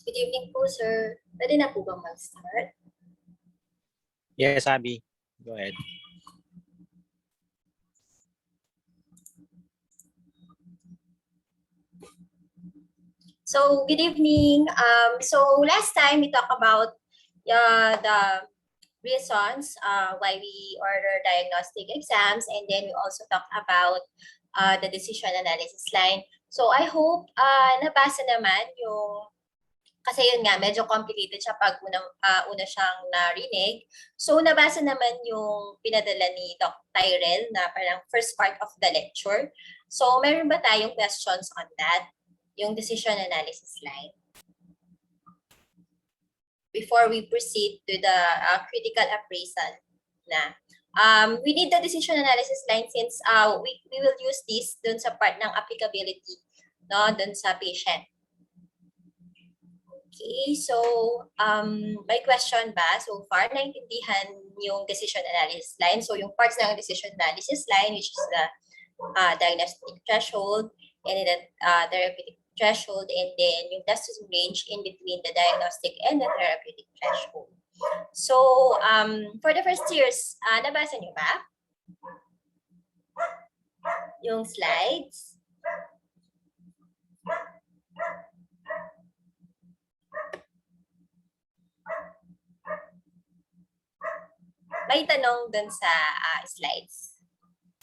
Good evening po, sir. Pwede na po bang mag-start? Yes, Abby. Go ahead. So, good evening. So, last time we talked about the reasons why we order diagnostic exams, and then we also talked about the decision analysis line. So, I hope nabasa naman yung, kasi yun nga, medyo complicated siya pag una siyang narinig. So, nabasa naman yung pinadala ni Doc Tyrell na parang first part of the lecture. So, meron ba tayong questions on that? Yung decision analysis line? Before we proceed to the critical appraisal na. We need the decision analysis line since we will use this dun sa part ng applicability, no, dun sa patient. Okay, so may question ba so far? Naintindihan yung decision analysis line. So yung parts ng decision analysis line, which is the diagnostic threshold, and then therapeutic threshold, and then yung distance range in between the diagnostic and the therapeutic threshold. So for the first years, nabasa niyo ba yung slides? May tanong dun sa slides.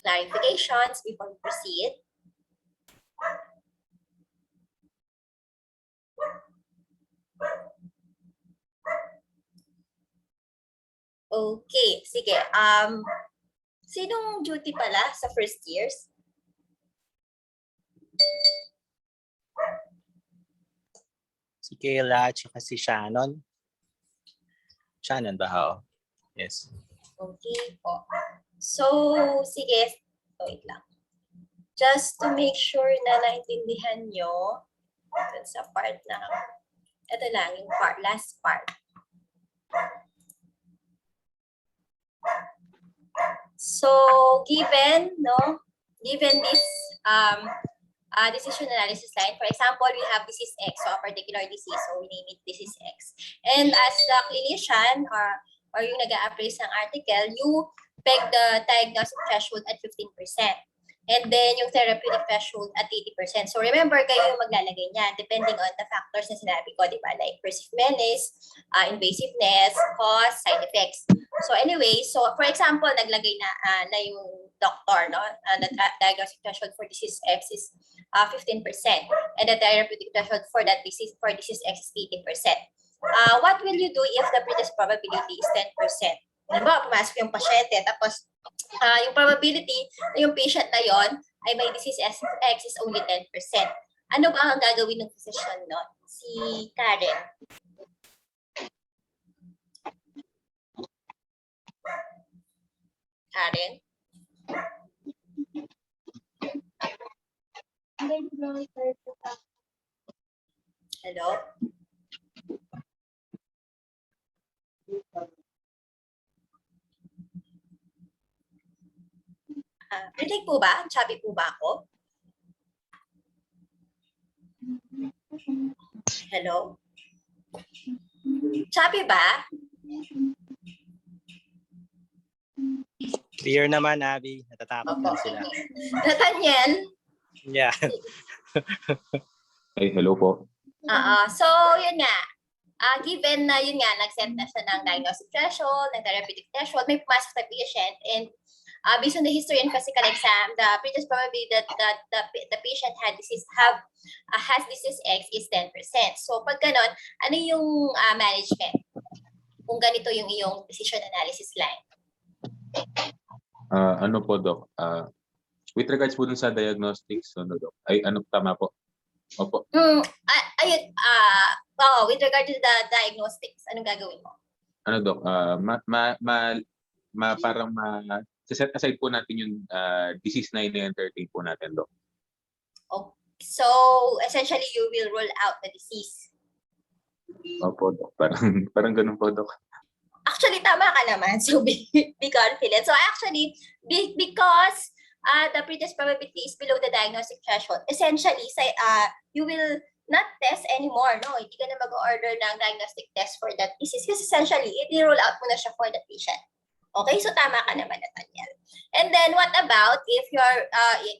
Clarifications before we proceed. Okay, sige. Sinong duty pala sa first years? Si Kayla at si Shannon. Shannon ba? Oo. Yes. Okay po. So, sige. Wait lang. Just to make sure na naintindihan nyo dun sa part na, ito lang, yung part, last part. So, given this decision analysis line, for example, we have disease X, so a particular disease, so we name it disease X. And as the clinician or yung nag-a-appraise ng article, you peg the diagnostic threshold at 15%. And then yung therapeutic threshold at 80%. So remember, kayo yung maglalagay niyan depending on the factors na sinabi ko, di ba? Like persistency, invasiveness, cost, side effects. So anyway, so for example, naglagay na yung doctor, no? The diagnostic threshold for disease X is 15%. And the therapeutic threshold for that disease, X is 80%. What will you do if the pretest probability is 10%? Diba, pumasok yung pasyente, tapos yung probability na yung patient na yon ay may disease X is only 10%. Ano ba ang gagawin ng physician, no? Si Karen. Karen? Hello? Rinig po ba? Chubby po ba ako? Hello? Chubby ba? Clear naman, Abby. Natatakot lang sila. Nathaniel? Yeah. Ay, hello po. So, yun nga. Given na yun nga, nag-set na siya ng diagnostic threshold, ng therapeutic threshold, may pumasok sa patient, and based on the history and physical exam, the pretest probability that the patient has disease X is 10%. So, pag ganon, ano yung management? Kung ganito yung iyong decision analysis line. Ano po, Doc? With regards po dun sa diagnostics, ano, Doc? Ay, ano, tama po? Opo. Ayun, with regard to the diagnostics, anong gagawin mo? Ano, Doc? Parang set aside po natin yung disease na i-entertain po natin, Doc. Okay. So, essentially, you will rule out the disease. Opo, Doc. Parang ganun po, Doc. Actually, tama ka naman. So, be confident. So, actually, because the pretest probability is below the diagnostic threshold, essentially, you will not test anymore, no? Hindi ka na mag-order ng diagnostic test for that disease kasi essentially, i-rule out mo na siya for the patient. Okay, so tama ka naman, Nathaniel. And then, what about if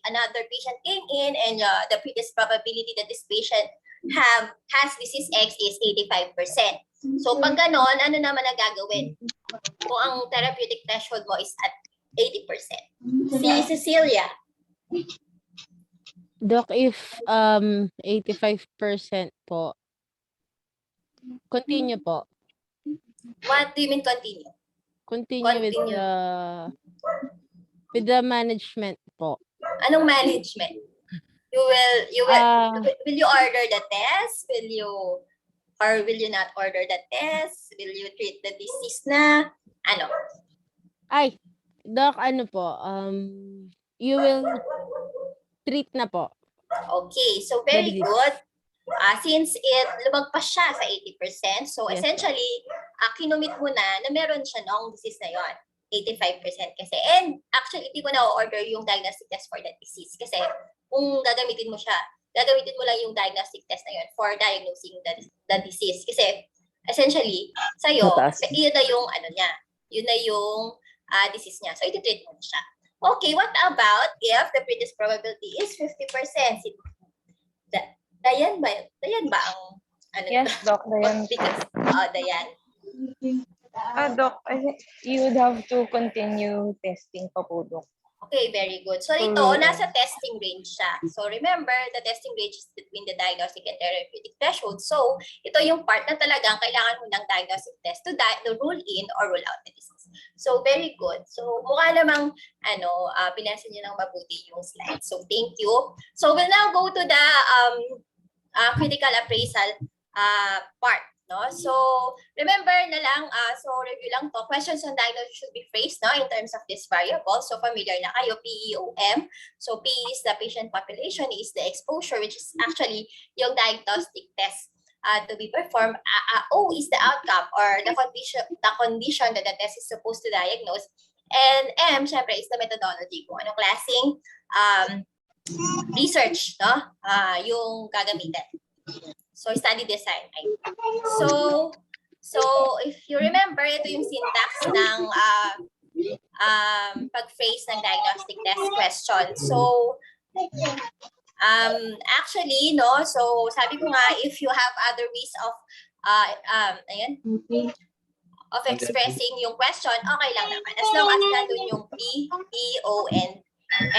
another patient came in and the pretest probability that this patient has disease X is 85%. So, pag ganon, ano naman ang gagawin? Kung ang therapeutic threshold mo is at 80%. Si Cecilia. Doc, if 85% po, continue po. What do you mean continue? Continue with the management po. Anong management? Will you order the test? Will you not order the test? Will you treat the disease na? Ano? Ay, Doc, ano po, you will treat na po. Okay, so very good. Since lumagpas siya sa 80%, so Yes. essentially, kinumit mo na meron siya noong disease na yon. 85% kasi. And actually, hindi mo na order yung diagnostic test for that disease. Kasi kung gagamitin mo lang yung diagnostic test na yun for diagnosing the disease. Kasi essentially, sa'yo, yun na yung yun na yung disease niya. So, iti-treat mo na siya. Okay, what about if the pretest probability is 50%? Dayan ba ang Yes, Doc, Dayan. Dayan. Doc, I think you would have to continue testing pa po, Doc. Okay, very good. So ito, nasa testing range siya. So remember, the testing range is between the diagnostic and therapeutic threshold. So ito yung part na talagang kailangan mo ng diagnostic test to rule in or rule out the disease. So very good. So mukha namang binasa niyo ng mabuti yung slide. So thank you. So we'll now go to the critical appraisal part. No? So, remember na lang, so review lang to. Questions on diagnosis should be phrased in terms of this variable. So, familiar na kayo, PEOM. So, P is the patient population, E is the exposure, which is actually yung diagnostic test to be performed. O is the outcome or the condition that the test is supposed to diagnose. And M, syempre, is the methodology. Kung anong klaseng research yung gagamitin. So, study design. So if you remember, ito yung syntax ng pag-phrase ng diagnostic test question. So, actually, so sabi ko nga, if you have other ways of, of expressing yung question, okay lang naman. As long as nandun yung P, E, O, and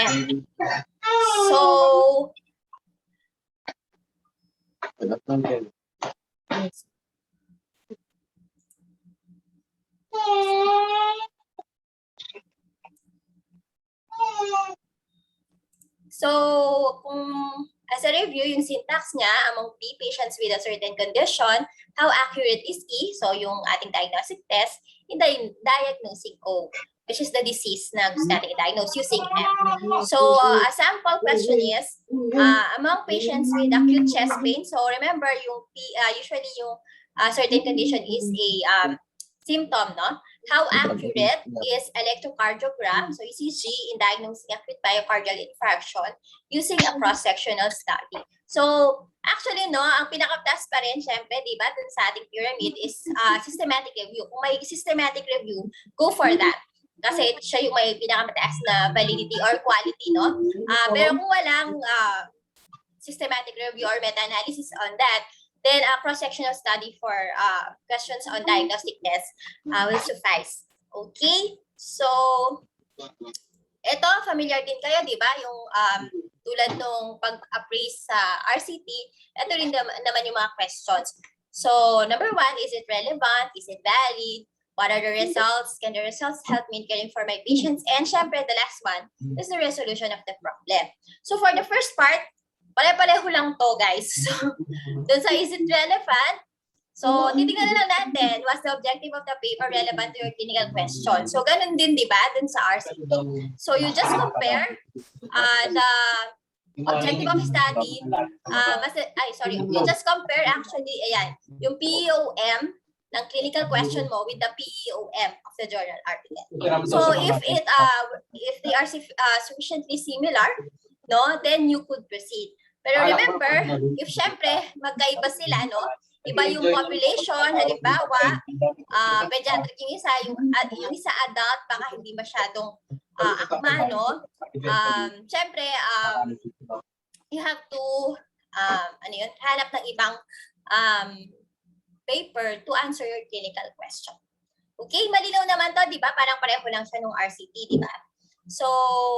M. So, as a review, yung syntax niya among P, patients with a certain condition, how accurate is E, so yung ating diagnostic test, in diagnosing O, which is the disease na gusto natin i-diagnose using M. So, a sample question is, among patients with acute chest pain, so remember yung P, usually yung certain condition is a symptom, no? How accurate is electrocardiogram, so ECG, in diagnosing acute myocardial infarction using a cross-sectional study. So, actually, ang pinaka-task pa rin, syempre, di ba, dun sa ating pyramid is systematic review. Kung may systematic review, go for that. Kasi siya yung may pinakamataas na validity or quality, no? Pero kung walang systematic review or meta-analysis on that, then a cross-sectional study for questions on diagnostic tests will suffice. Okay? So, ito, familiar din kayo, di ba? Yung tulad nung pag-appraise sa RCT, ito rin naman yung mga questions. So, number 1, is it relevant? Is it valid? What are the results? Can the results help me in caring for my patients? And syempre, the last one is the resolution of the problem. So, for the first part, pare-pareho lang to, guys. So, dun sa is it relevant? So, titignan na lang natin, was the objective of the paper relevant to your clinical question? So, ganun din, di ba, dun sa RCT. So, you just compare the objective of study. You just compare actually, ayan, yung PEOM ng clinical question mo with the PEOM of the journal article. So if they are sufficiently similar, no, then you could proceed. Pero remember, if syempre magkaiba sila, no, iba yung population, halimbawa, pediatric yung isa adult, baka hindi masyadong akma, no? Syempre, you have to hanap ng ibang paper to answer your clinical question. Okay, malinaw naman to, di ba? Parang pareho lang siya nung RCT, di ba? So,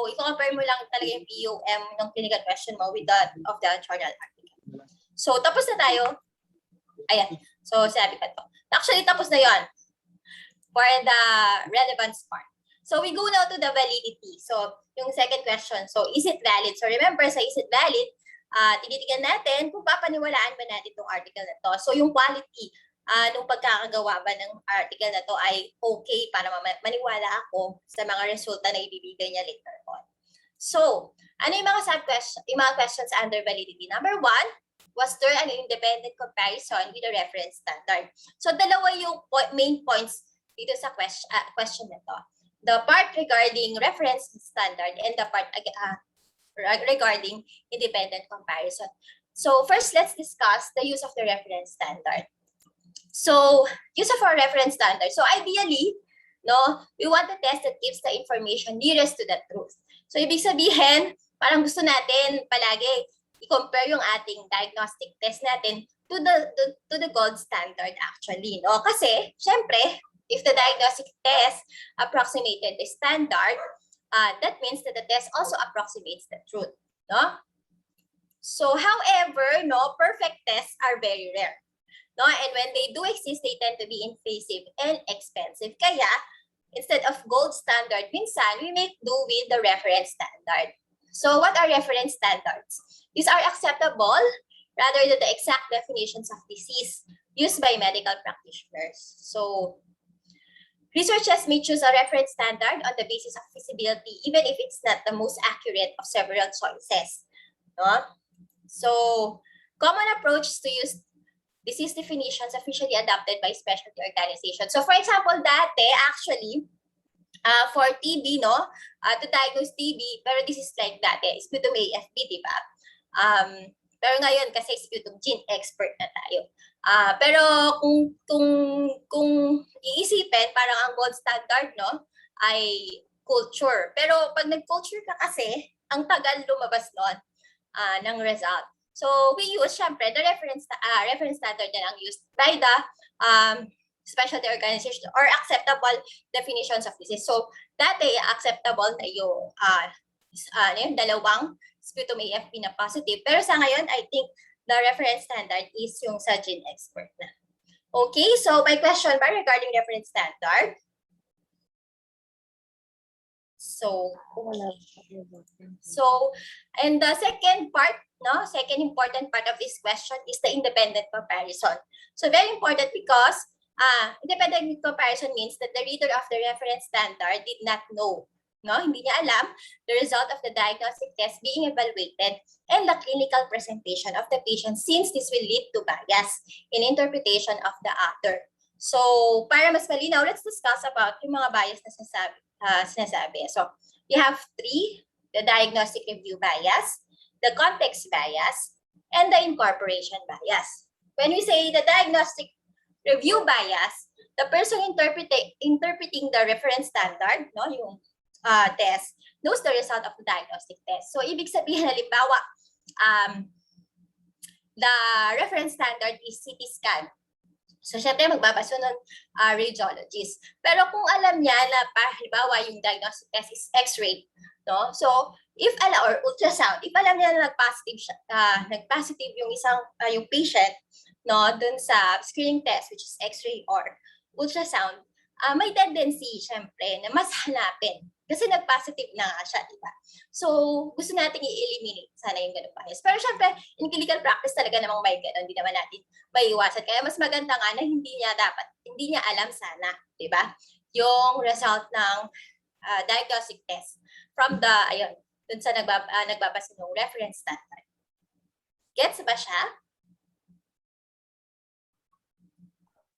i-compare mo lang talaga yung POM ng clinical question mo with that of the journal article. So, tapos na tayo. Ayan. So, sabi ko to. Actually, tapos na yon for the relevance part. So, we go now to the validity. So, yung second question. So, is it valid? So, remember, sa is it valid, tinitingnan natin kung papaniwalaan ba natin itong article na to. So, yung quality nung pagkakagawa ba ng article na to ay okay para maniwala ako sa mga resulta na ibibigay niya later on. So, ano yung mga questions under validity? Number 1, was there an independent comparison with the reference standard? So, dalawa yung main points dito sa question na to. The part regarding reference standard and the part regarding independent comparison. So, first, let's discuss the use of the reference standard. So, use of our reference standard. So, ideally, no, we want a test that gives the information nearest to the truth. So, ibig sabihin, parang gusto natin palagi i-compare yung ating diagnostic test natin to the gold standard actually, no? Kasi, syempre, if the diagnostic test approximated the standard, that means that the test also approximates the truth, no? So, however, no, perfect tests are very rare. No, and when they do exist, they tend to be invasive and expensive. Kaya, instead of gold standard, minsan, we make do with the reference standard. So, what are reference standards? These are acceptable rather than the exact definitions of disease used by medical practitioners. So, researchers may choose a reference standard on the basis of feasibility, even if it's not the most accurate of several choices. No? So, common approach to use disease definitions officially adopted by specialty organizations. So, for example, dati, actually, for TB, no, to diagnose TB, pero this is like dati, sputum AFP, di ba? Pero ngayon, kasi sputum gene expert na tayo. Pero kung iisipin, parang ang gold standard, no, ay culture. Pero pag nag-culture ka kasi, ang tagal lumabas nun ng result. So, we use, syempre, the reference standard na lang used by the specialty organization or acceptable definitions of disease. So, dati, acceptable na yung dalawang sputum AFP na positive. Pero sa ngayon, I think the reference standard is yung sa gene expert na. Okay, so my question ba regarding reference standard? So, and the second part, no, second important part of this question is the independent comparison. So very important because independent comparison means that the reader of the reference standard did not know, no, hindi niya alam the result of the diagnostic test being evaluated and the clinical presentation of the patient, since this will lead to bias in interpretation of the author. So para mas malinaw, let's discuss about yung mga bias na sinasabi. So we have 3, the diagnostic review bias, the context bias, and the incorporation bias. When we say the diagnostic review bias, the person interpreting the reference standard, no, yung test, knows the result of the diagnostic test. So, ibig sabihin, halimbawa, the reference standard is CT scan. So, syempre, magbabasa ng radiologist. Pero kung alam niya na, halimbawa, yung diagnostic test is X-ray, no? So, if or ultrasound, if alam niya na nag-positive yung yung patient, no, dun sa screening test, which is X-ray or ultrasound, may tendency, syempre, na mas hanapin. Kasi nag-positive na nga siya, di ba? So, gusto natin i-eliminate sana yung ganun bias. Pero syempre, in clinical practice talaga namang may ganun, hindi naman natin maiiwasan. Kaya mas maganda nga na hindi niya alam sana, di ba? Yung result ng diagnostic test from the, dun sa nagbabasa ng reference standard. Gets ba siya?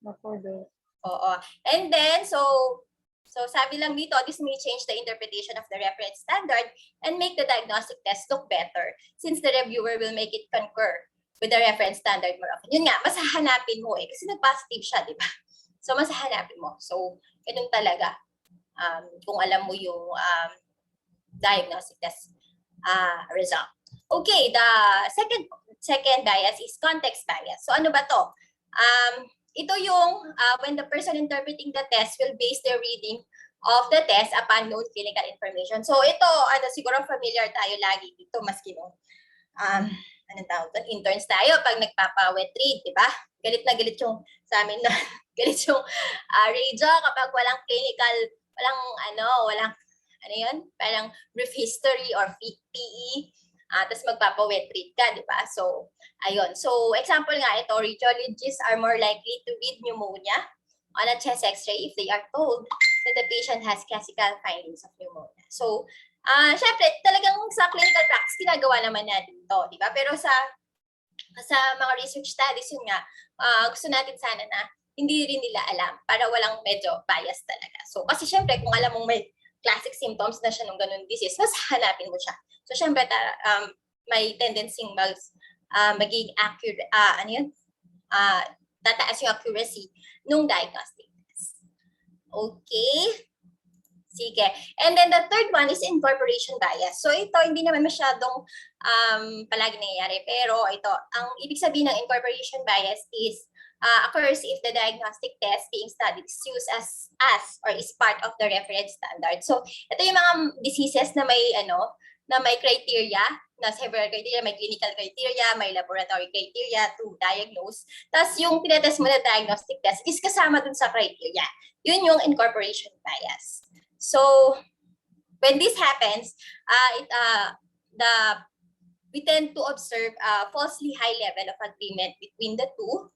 Opo, Doc. Oo. And then, so sabi lang dito, this may change the interpretation of the reference standard and make the diagnostic test look better since the reviewer will make it concur with the reference standard more often. Yun nga, mas hahanapin mo kasi nag-positive siya, di ba? So, mas hahanapin mo. So, ganun talaga. Kung alam mo yung diagnostic test result. Okay, the second bias is context bias. So, ano ba to? Ito yung when the person interpreting the test will base their reading of the test upon known clinical information. So ito, siguro familiar tayo lagi dito, maski nung anong tawag doon, interns tayo pag nagpapa-wet read, di ba? Galit na galit yung sa amin na galit yung radio kapag walang clinical, walang yun, parang brief history or PE. Tapos magpapa-wet read ka, di ba? So, ayun. So, example nga ito, radiologists are more likely to read pneumonia on a chest x-ray if they are told that the patient has classical findings of pneumonia. So, syempre, talagang sa clinical practice, ginagawa naman natin ito, di ba? Pero sa mga research studies, yun nga, gusto natin sana na hindi rin nila alam para walang medyo bias talaga. So, kasi syempre, kung alam mong may classic symptoms na siya ng ganun disease, mas hanapin mo siya. So, syempre, may tendency maging accurate, tataas yung accuracy nung diagnostic test. Okay? Sige. And then the third one is incorporation bias. So, ito, hindi naman masyadong palagi nangyayari. Pero ito, ang ibig sabihin ng incorporation bias is occurs if the diagnostic test being studied is used as or is part of the reference standard. So, ito yung mga diseases na may criteria, na several criteria, may clinical criteria, may laboratory criteria to diagnose. Tapos yung tinetest mo na diagnostic test is kasama dun sa criteria. Yun yung incorporation bias. So, when this happens, we tend to observe a falsely high level of agreement between the two,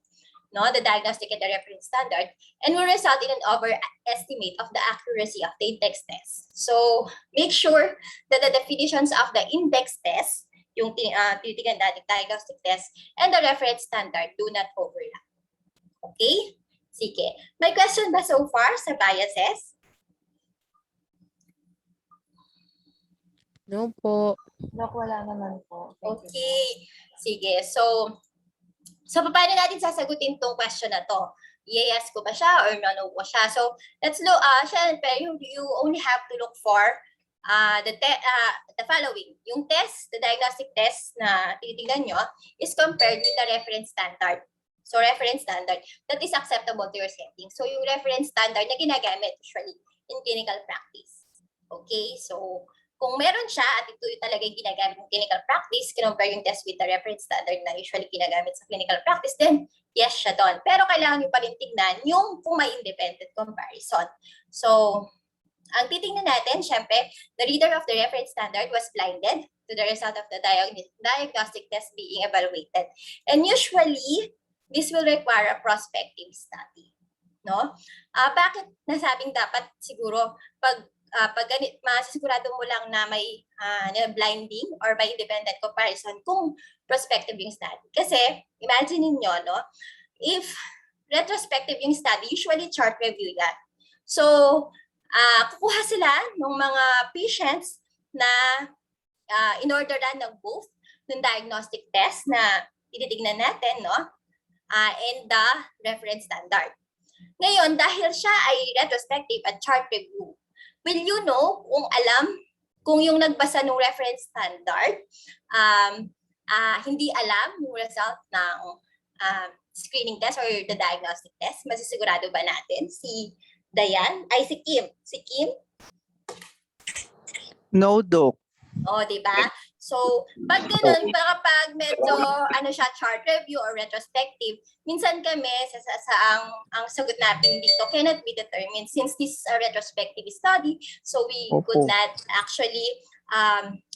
the diagnostic and the reference standard, and will result in an overestimate of the accuracy of the index test. So, make sure that the definitions of the index test, yung tinitingnan natin diagnostic test, and the reference standard do not overlap. Okay? Sige. May question ba so far sa biases? No po. Doc, wala naman po. Okay. Sige. So, paano natin sasagutin tong question na to? Yes ko ba siya or no ko siya? So, let's look, syempre, you only have to look for the following. Yung test, the diagnostic test na tinitingnan nyo is compared with the reference standard. So, reference standard that is acceptable to your setting. So, yung reference standard na ginagamit usually in clinical practice. Okay? So, kung meron siya at ito talaga yung ginagamit ng clinical practice, kinumpare yung test with the reference standard na usually ginagamit sa clinical practice, then yes siya doon. Pero kailangan nyo pa rin tignan yung kung may independent comparison. So, ang titingnan natin, syempre, the reader of the reference standard was blinded to the result of the diagnostic test being evaluated. And usually, this will require a prospective study. No? Bakit nasabing dapat siguro pag masisigurado mo lang na may blinding or may independent comparison kung prospective yung study. Kasi, imagine niyo, no? If retrospective yung study, usually chart review yan. So, kukuha sila ng mga patients na in-orderan ng both ng diagnostic test na tinitignan natin, no? And the reference standard. Ngayon, dahil siya ay retrospective at chart review, will you know kung alam kung yung nagbasa ng reference standard hindi alam yung result ng screening test or the diagnostic test? Masisigurado ba natin? Si Dayan? Ay, si Kim. Si Kim? No, Doc. Di ba? So, pag ganun, kapag medyo chart review or retrospective, minsan kami ang sagot natin dito cannot be determined since this is a retrospective study, so we could not actually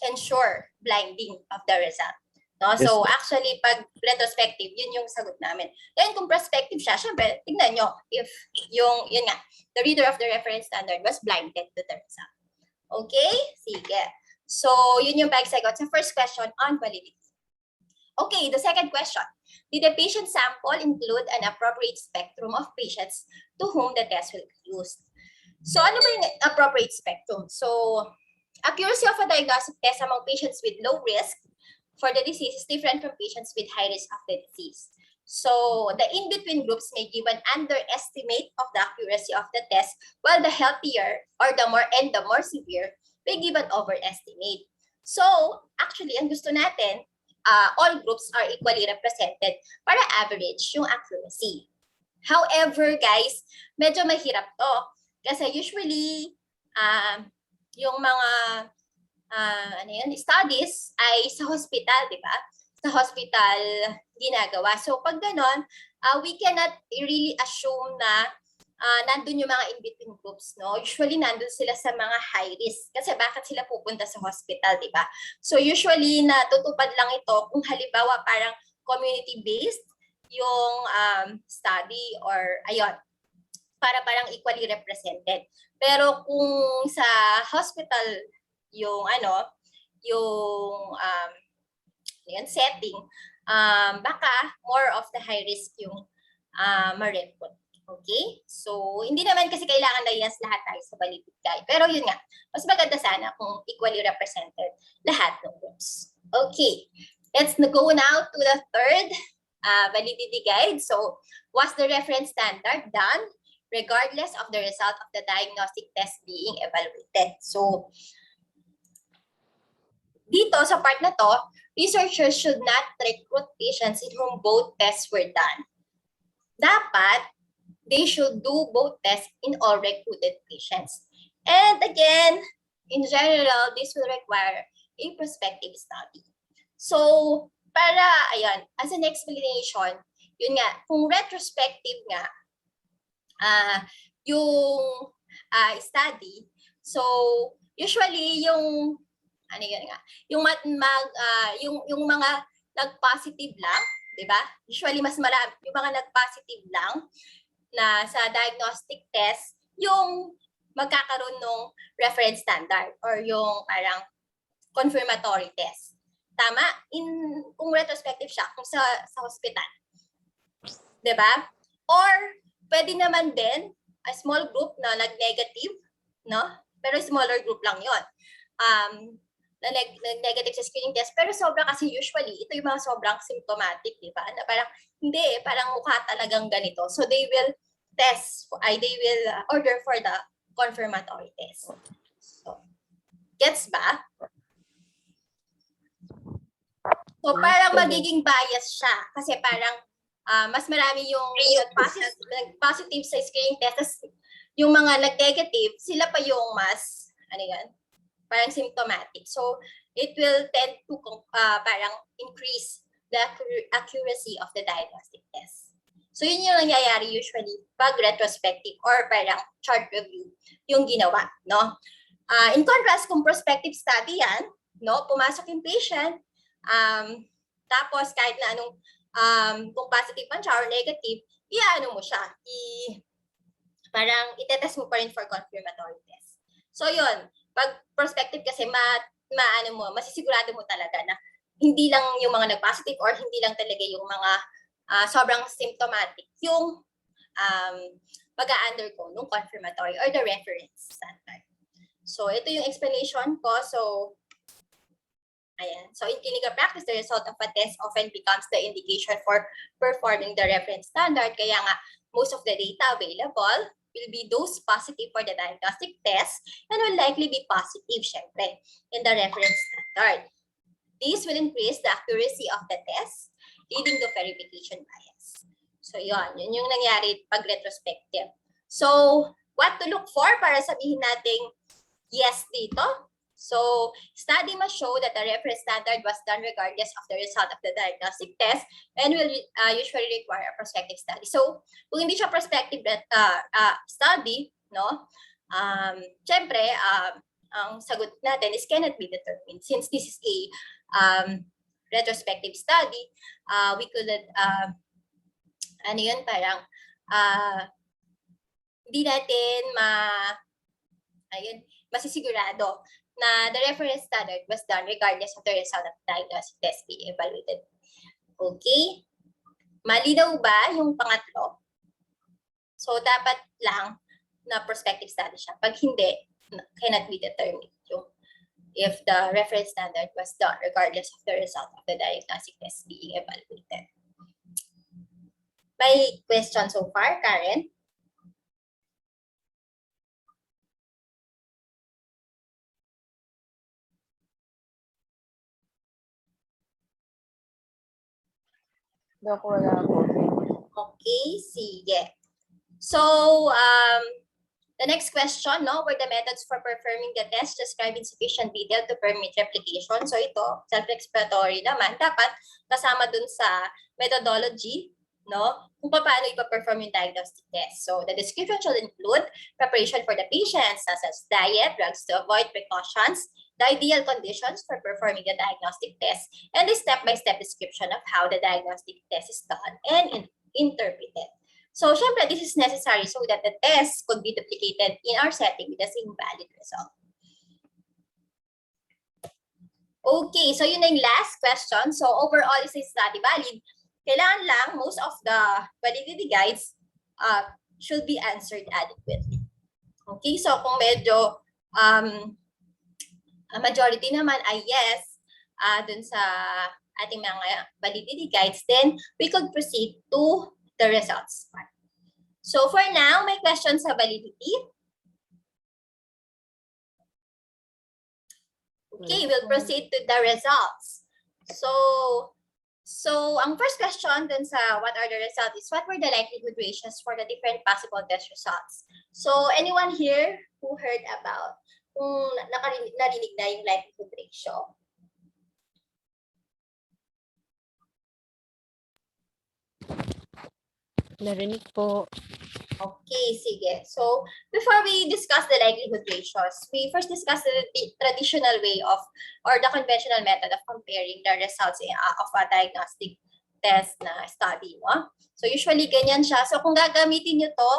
ensure blinding of the result. No? Yes. So, actually, pag retrospective, yun yung sagot namin. Then, kung prospective siya, syempre, tignan nyo if yun nga, the reader of the reference standard was blinded to the result. Okay? Sige. So, yun yung pagsagot sa first question on validity. Okay, the second question. Did the patient sample include an appropriate spectrum of patients to whom the test will be used? So ano ba yung appropriate spectrum? So accuracy of a diagnostic test among patients with low risk for the disease is different from patients with high risk of the disease. So the in-between groups may give an underestimate of the accuracy of the test, while the healthier or the more severe may give an overestimate. So actually, ang gusto natin, all groups are equally represented para average yung accuracy. However, guys, medyo mahirap to. Kasi usually, yung mga studies ay sa hospital, di ba? Sa hospital ginagawa. So pag ganon, we cannot really assume na nandun yung mga in-between groups, no? Usually nandun sila sa mga high risk. Kasi bakit sila pupunta sa hospital, di ba? So usually natutupad lang ito kung halimbawa parang community-based yung study or ayun, para parang equally represented. Pero kung sa hospital yung yung setting, baka more of the high risk yung ma-report. Okay? So, hindi naman kasi kailangan na yes lahat tayo sa validity guide. Pero yun nga, mas maganda sana kung equally represented lahat ng groups. Okay. Let's go now to the third validity guide. So, was the reference standard done regardless of the result of the diagnostic test being evaluated? So, dito sa part na to, researchers should not recruit patients in whom both tests were done. Dapat, they should do both tests in all recruited patients. And again, in general, this will require a prospective study. So, para, ayan, as an explanation, yun nga, kung retrospective nga, yung study, so, usually, yung yung mga nag-positive lang, 'di ba? Usually mas marami yung mga nag-positive lang na sa diagnostic test yung magkakaroon ng reference standard or yung parang confirmatory test. Tama? Kung retrospective siya, kung sa hospital. 'Di ba? Or pwede naman din a small group na nag-negative, no? Pero smaller group lang 'yon. Na negative sa screening test, pero sobra kasi usually, ito yung mga sobrang symptomatic, di ba? Na parang, hindi parang mukha talagang ganito. So they will they will order for the confirmatory test. So, gets ba? So parang magiging bias siya, kasi parang mas marami yung nag-positive sa screening test, yung mga nag-negative, sila pa yung mas, parang symptomatic. So, it will tend to parang increase the accuracy of the diagnostic test. So, yun yung nangyayari usually pag retrospective or parang chart review yung ginawa, no? In contrast, kung prospective study yan, no, pumasok yung patient, tapos kahit na anong, kung positive man siya or negative, mo siya, parang itetest mo pa rin for confirmatory test. So, yun. Pag prospective kasi, masisigurado mo talaga na hindi lang yung mga nag-positive or hindi lang talaga yung mga sobrang symptomatic yung mag-undergo nung confirmatory or the reference standard. So, ito yung explanation ko. So, ayan. So, in clinical practice, the result of a test often becomes the indication for performing the reference standard. Kaya nga, most of the data available will be those positive for the diagnostic test and will likely be positive, syempre, in the reference standard. This will increase the accuracy of the test, leading to verification bias. So, yun yung nangyari pag retrospective. So, what to look for para sabihin nating yes dito? So, study must show that the reference standard was done regardless of the result of the diagnostic test and will usually require a prospective study. So, kung hindi siya prospective study, no, syempre, ang sagot natin is cannot be determined. Since this is a retrospective study, we could, parang, hindi natin masisigurado na the reference standard was done regardless of the result of the diagnostic test being evaluated. Okay? Malinaw ba yung pangatlo? So, dapat lang na prospective study siya. Pag hindi, cannot be determined yung if the reference standard was done regardless of the result of the diagnostic test being evaluated. May question so far, Karen? Doc, wala po. Okay, sige. So, the next question, no, were the methods for performing the test described in sufficient detail to permit replication? So ito, self-explanatory naman. Dapat kasama dun sa methodology, no, kung paano ipa-perform yung diagnostic test. So the description should include preparation for the patients, such as diet, drugs to avoid, precautions, the ideal conditions for performing the diagnostic test, and the step-by-step description of how the diagnostic test is done and interpreted. So, syempre, this is necessary so that the test could be duplicated in our setting with the same valid result. Okay, so yun na yung last question. So, overall, is this study valid? Kailangan lang, most of the validity guides should be answered adequately. Okay, so kung medyo majority naman ay yes, dun sa ating mga validity guides, then we could proceed to the results part. So for now, may questions sa validity? Okay, we'll proceed to the results. So ang first question dun sa what are the results is what were the likelihood ratios for the different possible test results? So anyone here who heard about kung narinig na yung likelihood ratio? Narinig po. Okay, sige. So, before we discuss the likelihood ratios, we first discuss the traditional way of, or the conventional method of comparing the results of a diagnostic test na study, no? So, usually, ganyan siya. So, kung gagamitin nyo to,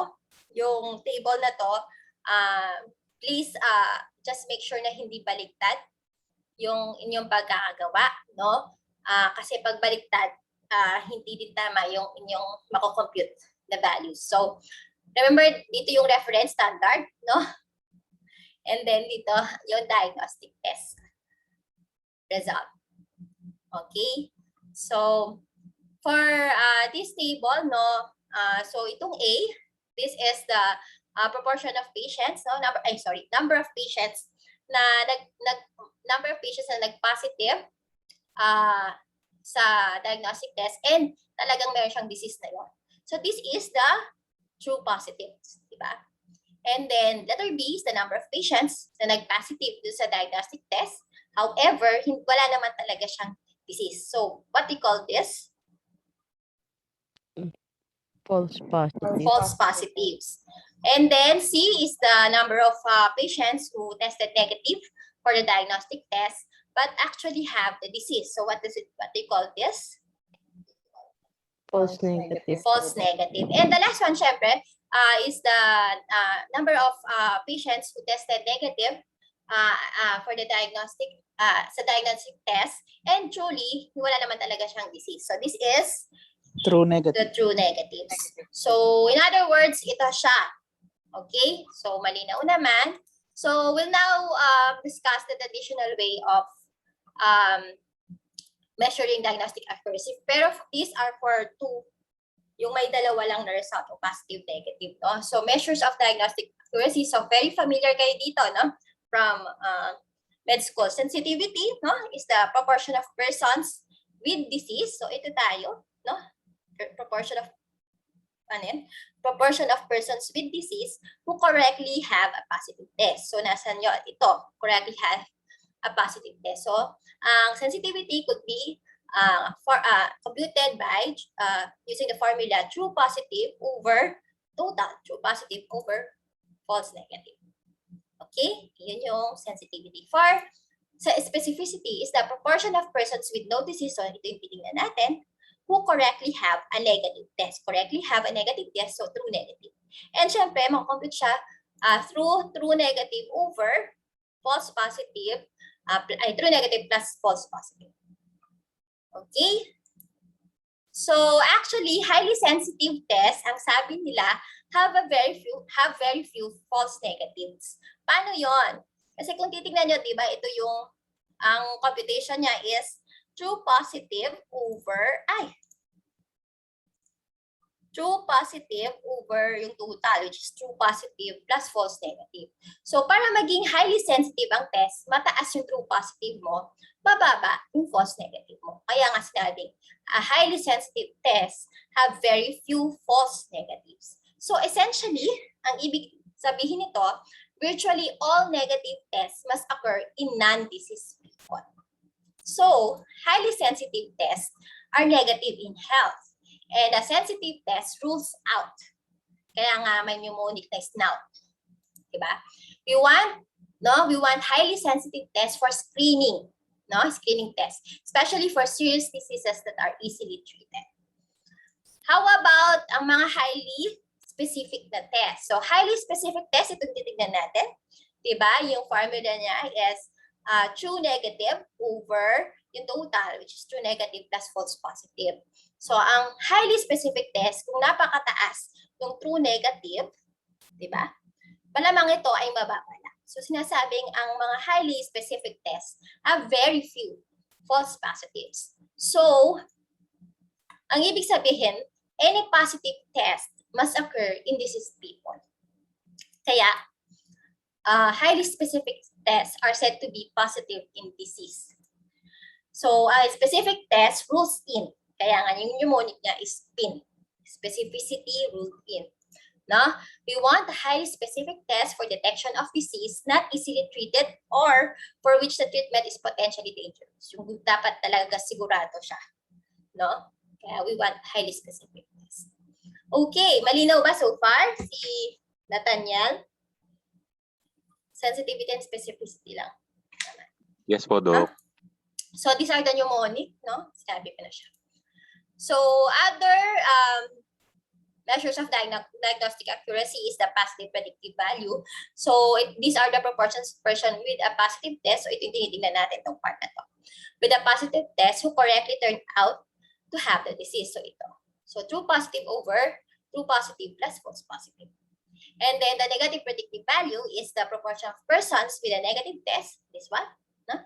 yung table na to, please just make sure na hindi baliktad yung inyong pagkakagawa, no? Kasi pag baliktad, hindi din tama yung inyong mako-compute na values. So, remember, dito yung reference standard, no? And then dito, yung diagnostic test result. Okay? So, for this table, no? So, itong A, this is the proportion of patients, no? Number of patients na number of patients na nag-positive sa diagnostic test and talagang meron siyang disease na yun. So, this is the true positives, di ba? And then, letter B is the number of patients na nag-positive sa diagnostic test. However, wala naman talaga siyang disease. So, what we call this? False positive. False positives. And then, C is the number of patients who tested negative for the diagnostic test but actually have the disease. So, what they call this? False negative. False negative. And the last one, syempre, is the number of patients who tested negative for the diagnostic sa diagnostic test and truly wala naman talaga siyang disease. So this is True negative. the true negatives. So in other words, ito siya. Okay? So malinaw naman. So we'll now discuss the traditional way of measuring diagnostic accuracy. Pero these are for two, yung may dalawa lang na result, o positive, negative. No? So measures of diagnostic accuracy. So very familiar kayo dito, no? From med school. Sensitivity, no? Is the proportion of persons with disease. So ito tayo, no? Proportion of proportion of persons with disease who correctly have a positive test. So nasan yun? Ito, correctly have a positive test. So, ang sensitivity could be computed by using the formula true positive over total, true positive over false negative. Okay? Yun yung sensitivity. For specificity is the proportion of persons with no disease, so ito yung titingnan natin, who correctly have a negative test. Correctly have a negative test, so true negative. And syempre, makakompute siya through true negative over false positive, true negative plus false positive. Okay? So actually, highly sensitive tests, ang sabi nila, have very few false negatives. Paano yon? Kasi kung titingnan nyo, di ba, ito yung, ang computation niya is true positive over yung total, which is true positive plus false negative. So para maging highly sensitive ang test, mataas yung true positive mo, bababa yung false negative mo. Kaya nga sinabing, a highly sensitive test have very few false negatives. So essentially, ang ibig sabihin nito, virtually all negative tests must occur in non-disease people. So, highly sensitive tests are negative in health. And a sensitive test rules out. Kaya nga may mnemonic na snout. Diba? We want highly sensitive tests for screening. Screening tests. Especially for serious diseases that are easily treated. How about ang mga highly specific na test? So, highly specific test, itong titignan natin. Diba? Yung formula niya is true negative over yung total, which is true negative plus false positive. So, ang highly specific test, kung napakataas yung true negative, di ba? Malamang ito ay mababa lang. So, sinasabing ang mga highly specific tests have very few false positives. So, ang ibig sabihin, any positive test must occur in diseased people. Kaya, highly specific tests are said to be positive in disease. So, specific test rules in. Kaya nga yung mnemonic niya is SPIN. Specificity ruled in. No? We want a highly specific test for detection of disease not easily treated or for which the treatment is potentially dangerous. Yung dapat talaga sigurado siya. No? Kaya we want highly specific test. Okay, malinaw ba so far si Nathaniel? Sensitivity and specificity lang. Yes po, Doc. So these are the mnemonic, no? Sinabi ko na siya. So other measures of diagnostic accuracy is the positive predictive value. So these are the proportions person with a positive test. So ito yung tinitingnan natin itong part na to. With a positive test who correctly turned out to have the disease. So ito. So true positive over true positive plus false positive. And then the negative predictive value is the proportion of persons with a negative test, this one, no?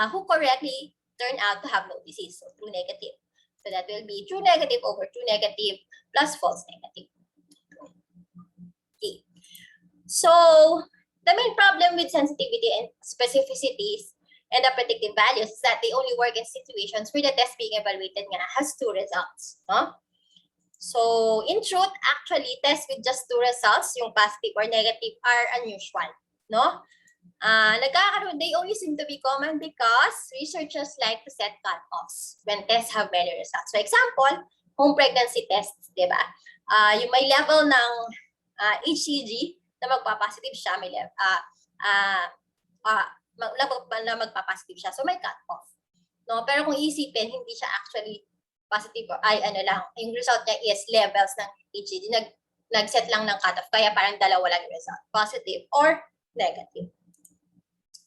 Who correctly turn out to have no disease, so true negative. So that will be true negative over true negative plus false negative. Okay. So the main problem with sensitivity and specificities and the predictive values is that they only work in situations where the test being evaluated nga has two results, no? So, in truth, actually, tests with just two results, yung positive or negative, are unusual, no? They only seem to be common because researchers like to set cutoffs when tests have many results. So, example, home pregnancy tests, di ba? Yung may level ng HCG na magpa-positive siya, may level, na magpa-positive siya. So, may cutoff. No? Pero kung isipin, hindi siya actually positive or yung result niya is levels ng HCG. Nag-set lang ng cutoff. Kaya parang dalawa lang yung result. Positive or negative.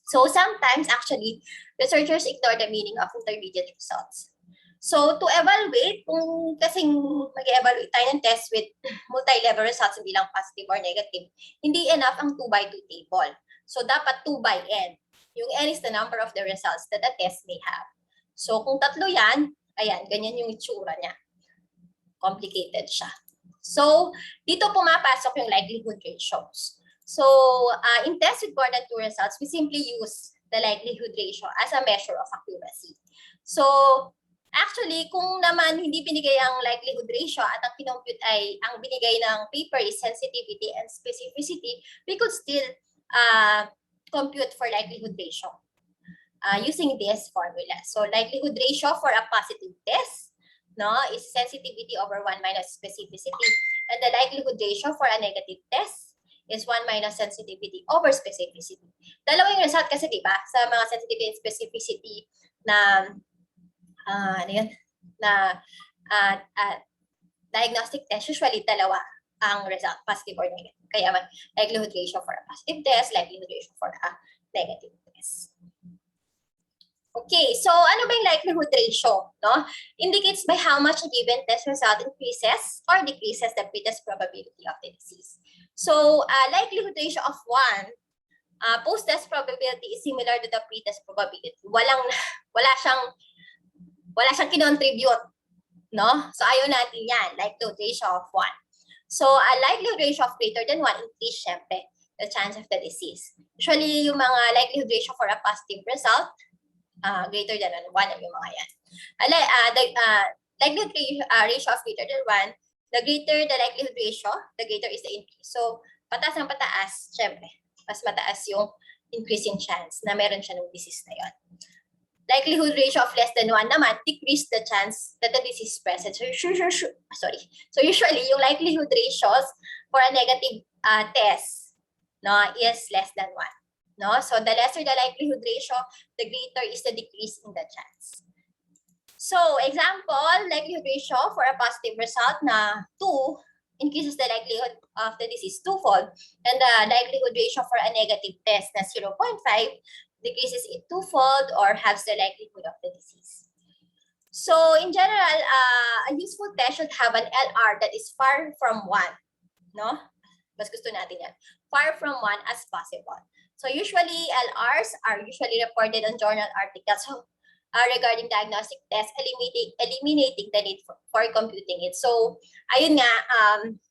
So sometimes actually, researchers ignore the meaning of intermediate results. So to evaluate, kung kasing mag-evaluate tayo ng test with multi-level results, hindi lang positive or negative, hindi enough ang 2x2 table. So dapat 2 by n. Yung n is the number of the results that the test may have. So kung tatlo yan, ayan, ganyan yung itsura niya. Complicated siya. So, dito pumapasok yung likelihood ratios. So, in tests with more than two results, we simply use the likelihood ratio as a measure of accuracy. So, actually, kung naman hindi binigay ang likelihood ratio at ang kinompute ay ang binigay ng paper is sensitivity and specificity, we could still compute for likelihood ratio. Using this formula. So likelihood ratio for a positive test, no, is sensitivity over 1 minus specificity. And the likelihood ratio for a negative test is 1 minus sensitivity over specificity. Dalawa yung result kasi, di ba? Sa mga sensitivity and specificity na diagnostic test, usually dalawa ang result, positive or negative. Kaya likelihood ratio for a positive test, likelihood ratio for a negative test. Okay, so ano ba yung likelihood ratio? No? Indicates by how much a given test result increases or decreases the pretest probability of the disease. So, likelihood ratio of 1, post-test probability is similar to the pretest probability. Wala siyang kinontribute, no? So, ayaw natin yan, likelihood ratio of 1. So, a likelihood ratio of greater than 1 increase, syempre, the chance of the disease. Usually, yung mga likelihood ratio for a positive result, greater than 1 yung mga yan. The likelihood ratio of greater than 1, the greater the likelihood ratio, the greater is the increase. So, pataas ng pataas, syempre, mas mataas yung increasing chance na meron siya ng disease na yun. Likelihood ratio of less than 1 naman, decrease the chance that the disease is present. So, usually, yung likelihood ratios for a negative test, no, is less than 1. No? So, the lesser the likelihood ratio, the greater is the decrease in the chance. So, example, likelihood ratio for a positive result na 2 increases the likelihood of the disease twofold, and the likelihood ratio for a negative test na 0.5 decreases it twofold or halves the likelihood of the disease. So, in general, a useful test should have an LR that is far from 1. No? Mas gusto natin yan. Far from 1 as possible. So usually, LRs are usually reported on journal articles regarding diagnostic tests, eliminating the need for computing it. So, ayun nga,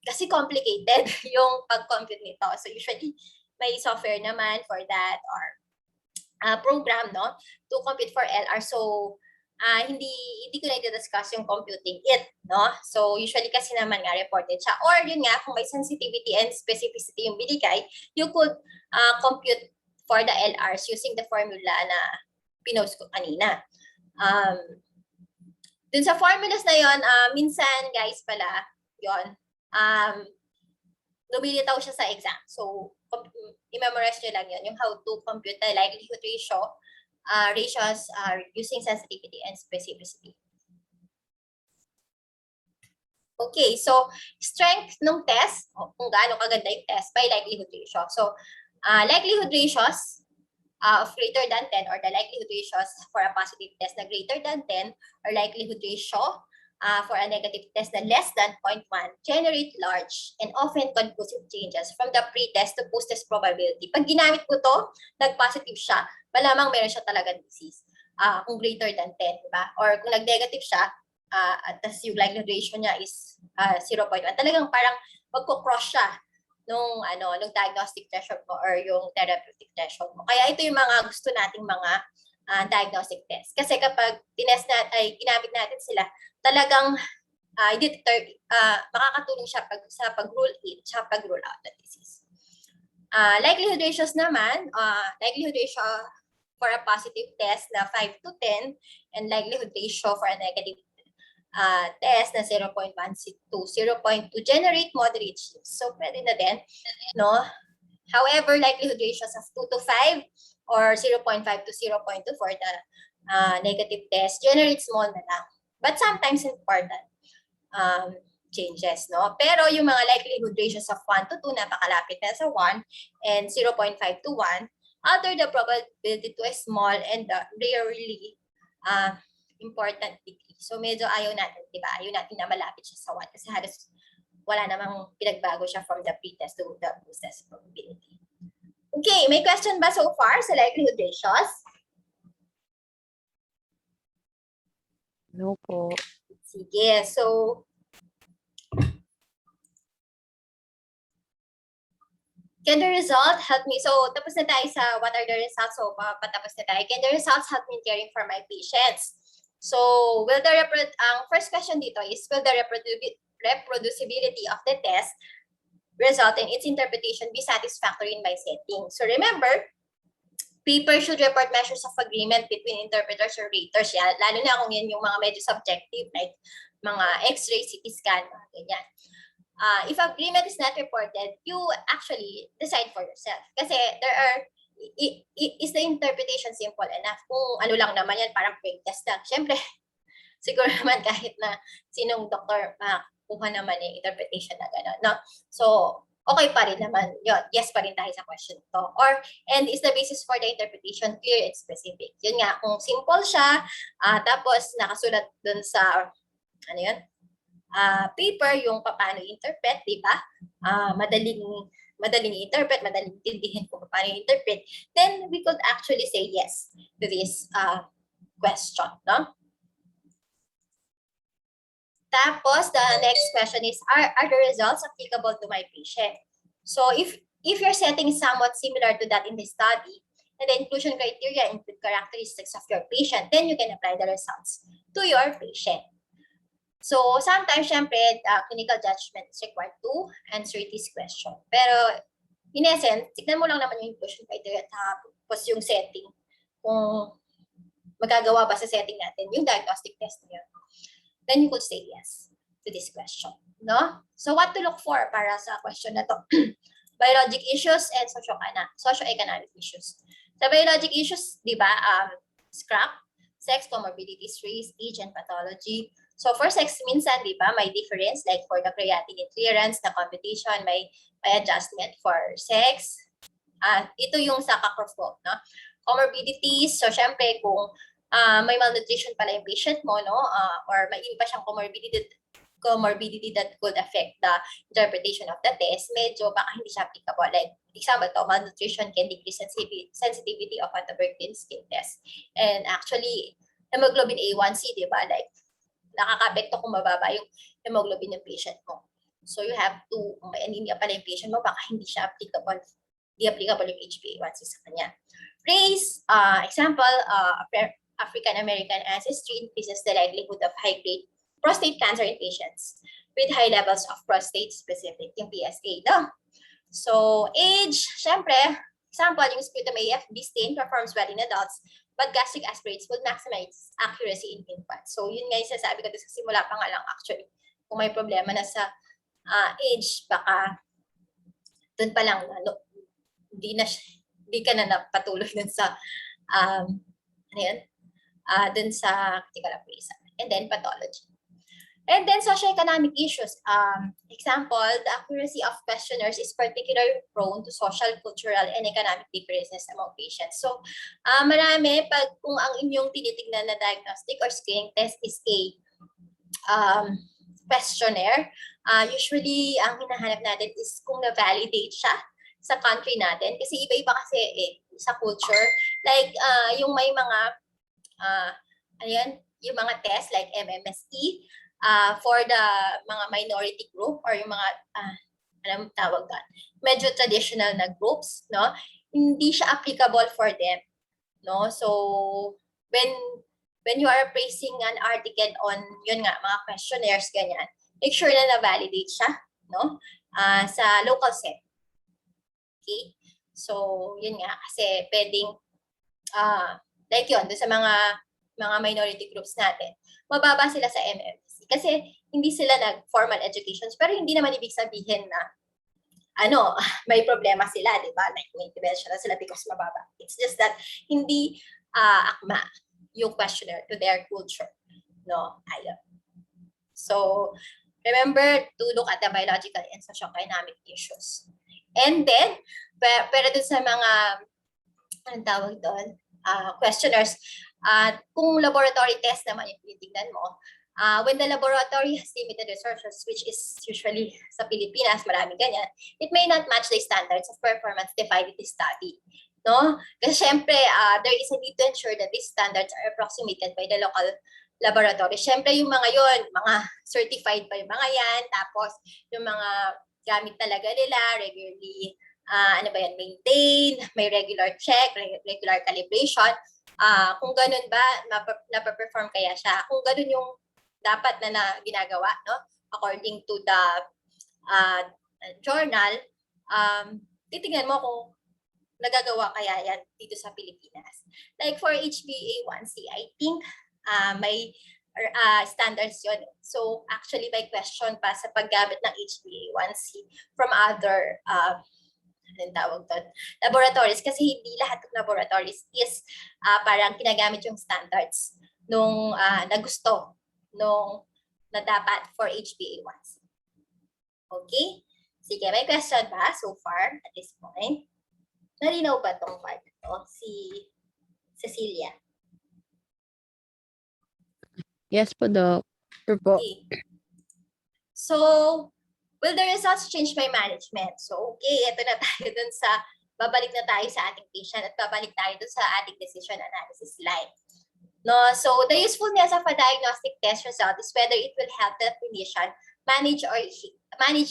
kasi complicated yung pag-compute nito. So usually, may software naman for that or program, no, to compute for LR. So, hindi ko na i-discuss yung computing it, no? So, usually kasi naman nga reported siya. Or yun nga, kung may sensitivity and specificity yung binigay, you could compute for the LRs using the formula na pinost ko kanina. Dun sa formulas na yon, minsan guys pala, yon, lumilitaw siya sa exam. So, i-memorize nyo lang yun, yung how to compute the likelihood ratios using sensitivity and specificity. Okay, so strength ng test, kung gaano kaganda yung test by likelihood ratio. So, likelihood ratios of greater than 10 or the likelihood ratios for a positive test na greater than 10 or likelihood ratio for a negative test na less than 0.1 generate large and often conclusive changes from the pre-test to post-test probability. Pag ginamit ko to, nag-positive siya, malamang meron siya talagang disease. Kung greater than 10, diba? Or kung nag-negative siya, at yung likelihood ratio niya is 0.1. Talagang parang magko-cross siya nung diagnostic threshold mo or yung therapeutic threshold mo. Kaya ito yung mga gusto nating mga diagnostic test. Kasi kapag ginamit natin sila, talagang makakatulong siya sa pag-rule in, sa pag-rule out the disease. Likelihood ratios naman, likelihood ratio for a positive test na 5 to 10 and likelihood ratio for a negative test na 0.1 to 0.2 generate moderate shifts. So, pwede na din, no? However, likelihood ratios of 2 to 5 or 0.5 to 0.2 for the negative test generate small na lang. But sometimes important changes, no? Pero yung mga likelihood ratios of 1 to 2, napakalapit na sa 1 and 0.5 to 1, alter the probability to a small and rarely important degree. So medyo ayaw natin, di ba? Ayaw natin na malapit siya sa 1 kasi halos wala namang pinagbago siya from the pre-test to the post-test probability. Okay, may question ba so far sa likelihood ratios? No po. Sige, so can the result help me? So tapos na tayo sa what are the results? So patapos na tayo. Can the results help me in caring for my patients? So will the first question dito is will the reproducibility of the test result in its interpretation be satisfactory in my setting? So remember, paper should report measures of agreement between interpreters or raters. Yan. Lalo na kung yan yung mga medyo subjective like mga x-ray, CT scan, ganyan. If agreement is not reported, you actually decide for yourself. Kasi is the interpretation simple enough? Kung ano lang naman yan, parang pre-test lang. Siyempre, siguro naman kahit na sinong doktor, kuha naman yung interpretation na gano'n. No? So, okay pa rin naman yun. Yes pa rin tayo sa question to. Or, and is the basis for the interpretation clear and specific? Yun nga, kung simple siya, tapos nakasulat dun sa, ano yun, paper, yung paano interpret, di ba? Madaling interpret, madaling intindihin kung paano interpret, then we could actually say yes to this question, no? Tapos, the next question is, are the results applicable to my patient? So, if your setting is somewhat similar to that in the study, and the inclusion criteria include characteristics of your patient, then you can apply the results to your patient. So, sometimes, syempre, clinical judgment is required to answer this question. Pero, in essence, tignan mo lang naman yung inclusion criteria tapos yung setting. Kung magagawa ba sa setting natin yung diagnostic test niya, then you could say yes to this question. No? So, what to look for para sa question na to? Biologic issues and socioeconomic issues. Sa biologic issues, di ba, scrap, sex, comorbidities, race, age, and pathology. So, for sex, minsan, di ba, may difference. Like for the creatinine clearance, na computation, may adjustment for sex. Ito yung sa Cockcroft, no? Comorbidities, so syempre, kung may malnutrition pala yung patient mo, no? Or may iba siyang comorbidity that could affect the interpretation of the test, medyo baka hindi siya applicable. Like, example to, malnutrition can decrease sensitivity of antibiotic skin test. And actually, hemoglobin A1C, di ba? Like, nakaka-apekto kung mababa yung hemoglobin ng patient mo. So, you have to, kung may anemia pala yung patient mo, baka hindi siya applicable. Hindi applicable yung HbA1c sa kanya. Race, example, African-American ancestry increases the likelihood of high-grade prostate cancer in patients with high levels of prostate-specific, yung PSA, no? So, age, syempre, example, yung sputum AFB stain performs well in adults, but gastric aspirates will maximize accuracy in infants. So, yun nga yung sasabi ko sa simula pa nga lang actually. Kung may problema na sa age, baka dun pa lang, hindi ka na napatuloy dun sa, dun sa, and then pathology. And then socioeconomic issues. Example, the accuracy of questionnaires is particularly prone to social, cultural, and economic differences among patients. So, marami, kung ang inyong tinitignan na diagnostic or screening test is a questionnaire, usually, ang hinahanap natin is kung na-validate siya sa country natin. Kasi iba-iba kasi sa culture. Like, yung may mga, yung mga test like MMSE, for the mga minority group or yung mga, anong tawag doon, medyo traditional na groups, no? Hindi siya applicable for them, no? So, when you are placing an article on, yun nga, mga questionnaires, ganyan, make sure na na-validate siya, no? Sa local set. Okay? So, yun nga, kasi pwedeng, like yun, doon sa mga minority groups natin, mababa sila sa MMC. Kasi hindi sila nag-formal educations, pero hindi naman ibig sabihin na, may problema sila, di ba? Like, may dementia na sila because mababa. It's just that, hindi akma yung questionnaire to their culture. No? Ayun. So, remember to look at the biological and socioeconomic issues. And then, pero dun sa mga, anong tawag doon, questionnaires, kung laboratory test naman yung tinitingnan mo, when the laboratory has limited resources, which is usually sa Pilipinas, marami ganyan, it may not match the standards of performance defined in the study. No? Kasi syempre, there is a need to ensure that these standards are approximated by the local laboratory. Syempre, yung mga yon, mga certified pa yung mga yan, tapos yung mga gamit talaga nila, regularly, maintain, may regular check, regular calibration. Kung ganun ba, napaperform kaya siya? Kung ganun yung dapat na ginagawa, no? According to the journal, titingnan mo kung nagagawa kaya yan dito sa Pilipinas. Like for HbA1c, I think may standards yun. So actually may question pa sa paggamit ng HbA1c from other laboratories, kasi hindi lahat ng laboratories is parang ginagamit yung standards nung na gusto nung na dapat for HbA1c. Okay? Sige, may question ba so far at this point? Nalinaw ba tong part na to? Si Cecilia. Yes po, Doc. Sure po. Okay. So, will the results change my management? So, okay, ito na tayo dun sa, babalik na tayo sa ating patient at babalik tayo dun sa ating decision analysis line. No, so the usefulness of a diagnostic test result is whether it will help the clinician manage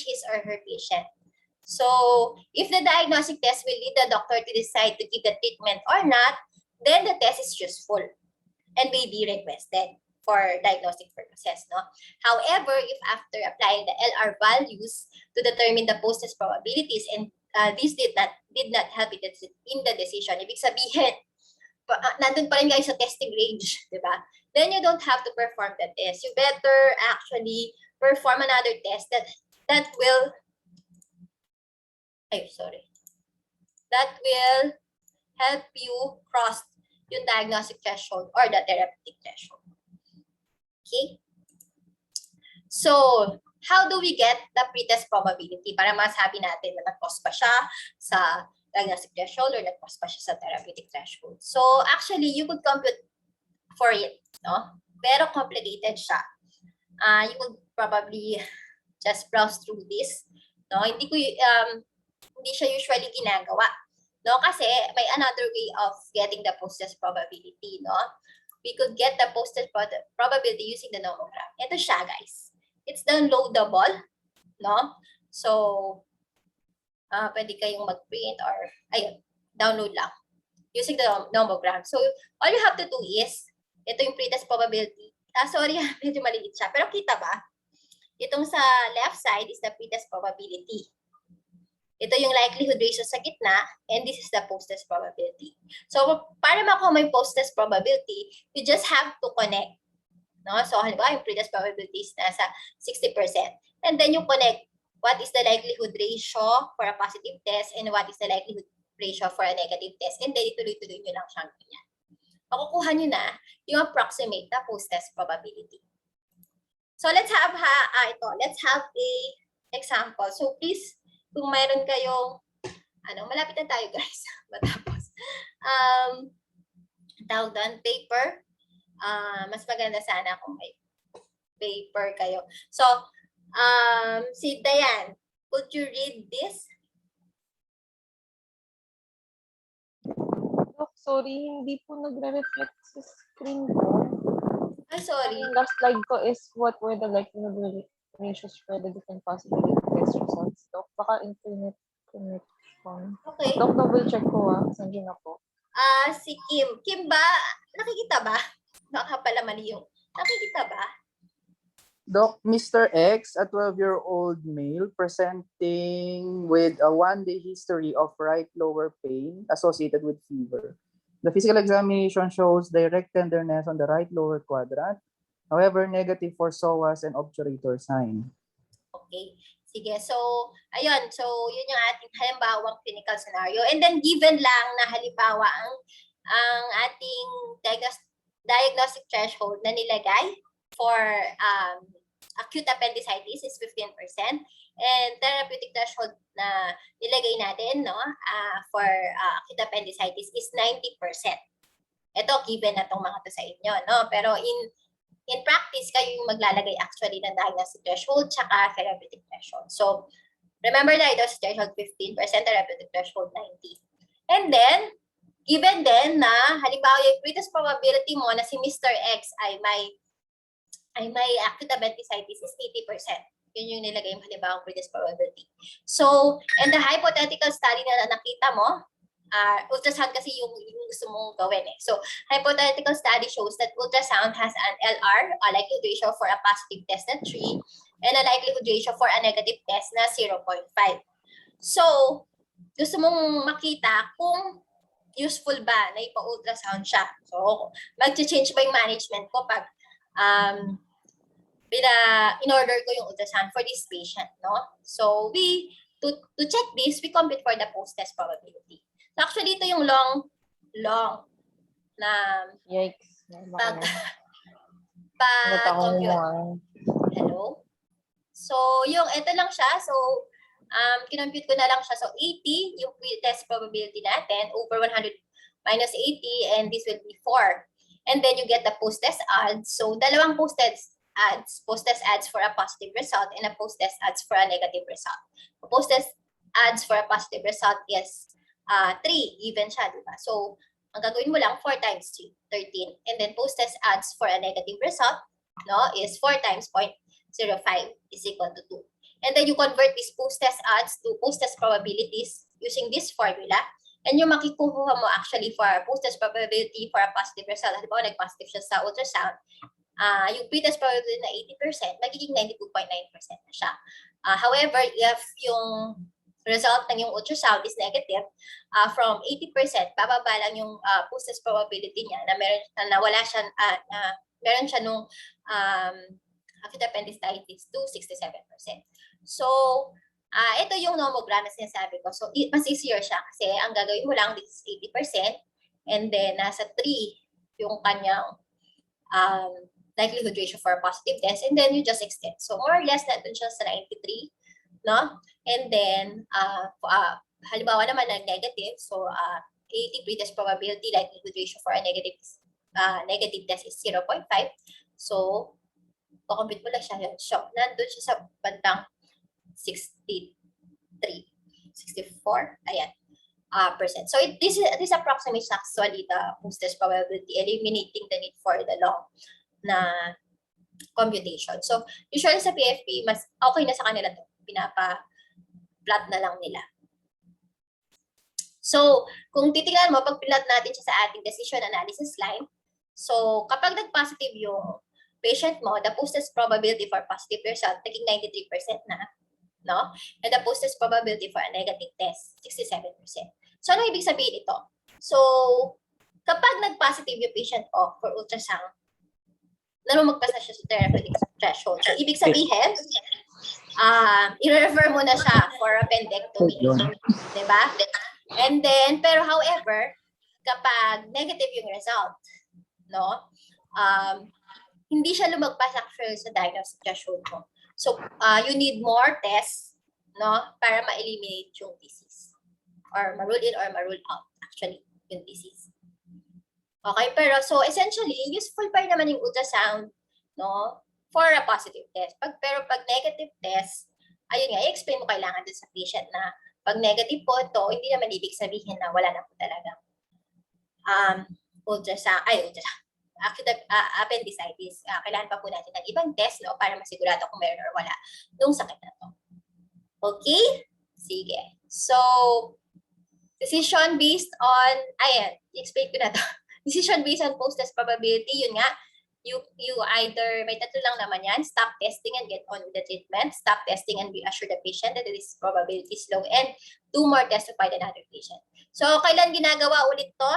his or her patient. So, if the diagnostic test will lead the doctor to decide to give the treatment or not, then the test is useful and may be requested for diagnostic purposes. No? However, if after applying the LR values to determine the post-test probabilities and this did not help in the decision, ibig sabihin, nandun pa rin kayo sa testing range, di ba? Then you don't have to perform the test. You better actually perform another test that will help you cross yung diagnostic threshold or the therapeutic threshold. Okay? So, how do we get the pretest probability para masabi natin na nag-cross pa siya sa diagnostic threshold or nag-cross pa siya sa therapeutic threshold? So, actually, you could compute for it, no? Pero complicated siya. You could probably just browse through this, no? Hindi siya usually ginagawa, no? Kasi may another way of getting the post-test probability, no? We could get the post-test probability using the nomogram. Ito siya, guys. It's downloadable, no? So, pwede kayong mag-print or, ayun, download lang using the nomogram. So, all you have to do is, ito yung pretest probability. Sorry, medyo maliit siya. Pero kita ba? Itong sa left side is the pretest probability. Ito yung likelihood ratio sa gitna, and this is the post-test probability. So, para makuha mo yung post-test probability, you just have to connect. No? So, halimbawa, yung pretest probability is nasa 60%. And then you connect what is the likelihood ratio for a positive test and what is the likelihood ratio for a negative test. And then, ituloy-tuloy nyo lang siyang ganyan. Makukuha nyo na yung approximate na post-test probability. So, let's have a example. So, please, kung mayroon kayong, malapit na tayo guys, matapos. Tawag doon, paper. Mas maganda sana kung may paper kayo. So, si Dayan, could you read this? Doc, sorry, hindi po nagre-reflect sa screen ko. Ay, sorry. Yung last slide ko is what were the likelihood ratios for the different possibility test results, Doc. Baka internet connection. Okay. Doc, double check ko Nandiyan ako. Si Kim. Kim ba? Nakikita ba? Baka pala mali yung. Nakikita ba? Doc, Mr. X, a 12-year-old male presenting with a one-day history of right lower pain associated with fever. The physical examination shows direct tenderness on the right lower quadrant. However, negative for psoas and obturator sign. Okay. Sige. So, ayun. So, yun yung ating halimbawang clinical scenario. And then, given lang na halimbawa ang ating diagnostic threshold na nilagay for acute appendicitis is 15%. And therapeutic threshold na nilagay natin for acute appendicitis is 90%. Ito, given na itong mga to sa inyo. No? Pero in practice, kayo yung maglalagay actually ng diagnostic threshold tsaka therapeutic threshold. So, remember na diagnostic threshold 15%, therapeutic threshold 90%. And then, given then na halimbawa yung greatest probability mo na si Mr. X ay may acute appendicitis is 80%. Yun yung nilagay mo halimbawa ang greatest probability. So, and the hypothetical study na nakita mo, ultrasound kasi yung gusto mong gawin eh. So, hypothetical study shows that ultrasound has an LR, a likelihood ratio for a positive test na 3, and a likelihood ratio for a negative test na 0.5. So, gusto mong makita kung useful ba na ipa-ultrasound siya. So, mag-change ba yung management ko pag in-order ko yung ultrasound for this patient, no? So, to check this, we compute for the post-test probability. So, actually, ito yung long na Yikes. pag-compute. Hello? So, ito lang siya. So, kinompute ko na lang siya. So, 80, yung pre-test probability natin, over 100 minus 80, and this will be 4. And then you get the post-test odds. So, dalawang post-test adds for a positive result and a post-test adds for a negative result. The post-test adds for a positive result is 3, even siya, di ba? So, ang gagawin mo lang, 4 times 3, 13. And then post-test adds for a negative result, no, is 4 times 0.05 is equal to 2. And then you convert these post-test odds to post-test probabilities using this formula. And yung makikuha mo actually for post-test probability for a positive result, halimbawa nag-positive siya sa ultrasound, yung pre-test probability na 80%, magiging 92.9% na siya. However, if yung result ng yung ultrasound is negative, from 80%, bababa lang yung post-test probability niya na meron siya nung acute appendicitis to 67%. So, ito yung nomogram na sinasabi ko. So, mas easier siya kasi ang gagawin mo lang, this is 80%, and then nasa 3 yung kanyang likelihood ratio for a positive test, and then you just extend. So, more or less, nandun siya sa 93, no? And then, halimbawa naman ng negative, so 80 pretest probability, likelihood ratio for a negative test is 0.5. So, compute mo lang siya yun. So, nandun siya sa bandang 63, 64, ayan, percent. So, this approximates actually the post-test probability, eliminating the need for the long na computation. So, usually sa PFP, mas okay na sa kanila to. Pinapa-plot na lang nila. So, kung titingnan mo, pag plot natin siya sa ating decision analysis line, so, kapag nag-positive yung patient mo, the post-test probability for positive result, naging 93% na, no? And the post-test probability for a negative test, 67%. So, ano ibig sabihin ito? So, kapag nag-positive yung patient ko for ultrasound, magpasa siya sa therapeutic threshold. So, ibig sabihin, i-refer mo na siya for appendectomy. Diba? And then, pero however, kapag negative yung result, no? Hindi siya lumagpas actually sa diagnostic threshold mo. So, you need more tests, no, para ma-eliminate yung disease. Or ma-rule in or ma-rule out, actually, yung disease. Okay, pero so essentially, useful pa rin naman yung ultrasound, no, for a positive test. Pero pag negative test, ayun nga, i-explain mo kailangan dun sa patient na pag negative po ito, hindi naman ibig sabihin na wala na po talagang acute appendicitis. Kailangan pa po natin ng ibang test, no, para masigurado kung meron or wala nung sakit na to. Okay? Sige. So, decision based on, i-explain ko na to. Decision based on post-test probability, yun nga, you either, may tatlo lang naman yan, stop testing and get on with the treatment, stop testing and reassure the patient that the disease probability is low, and do more tests to find another patient. So, kailan ginagawa ulit to?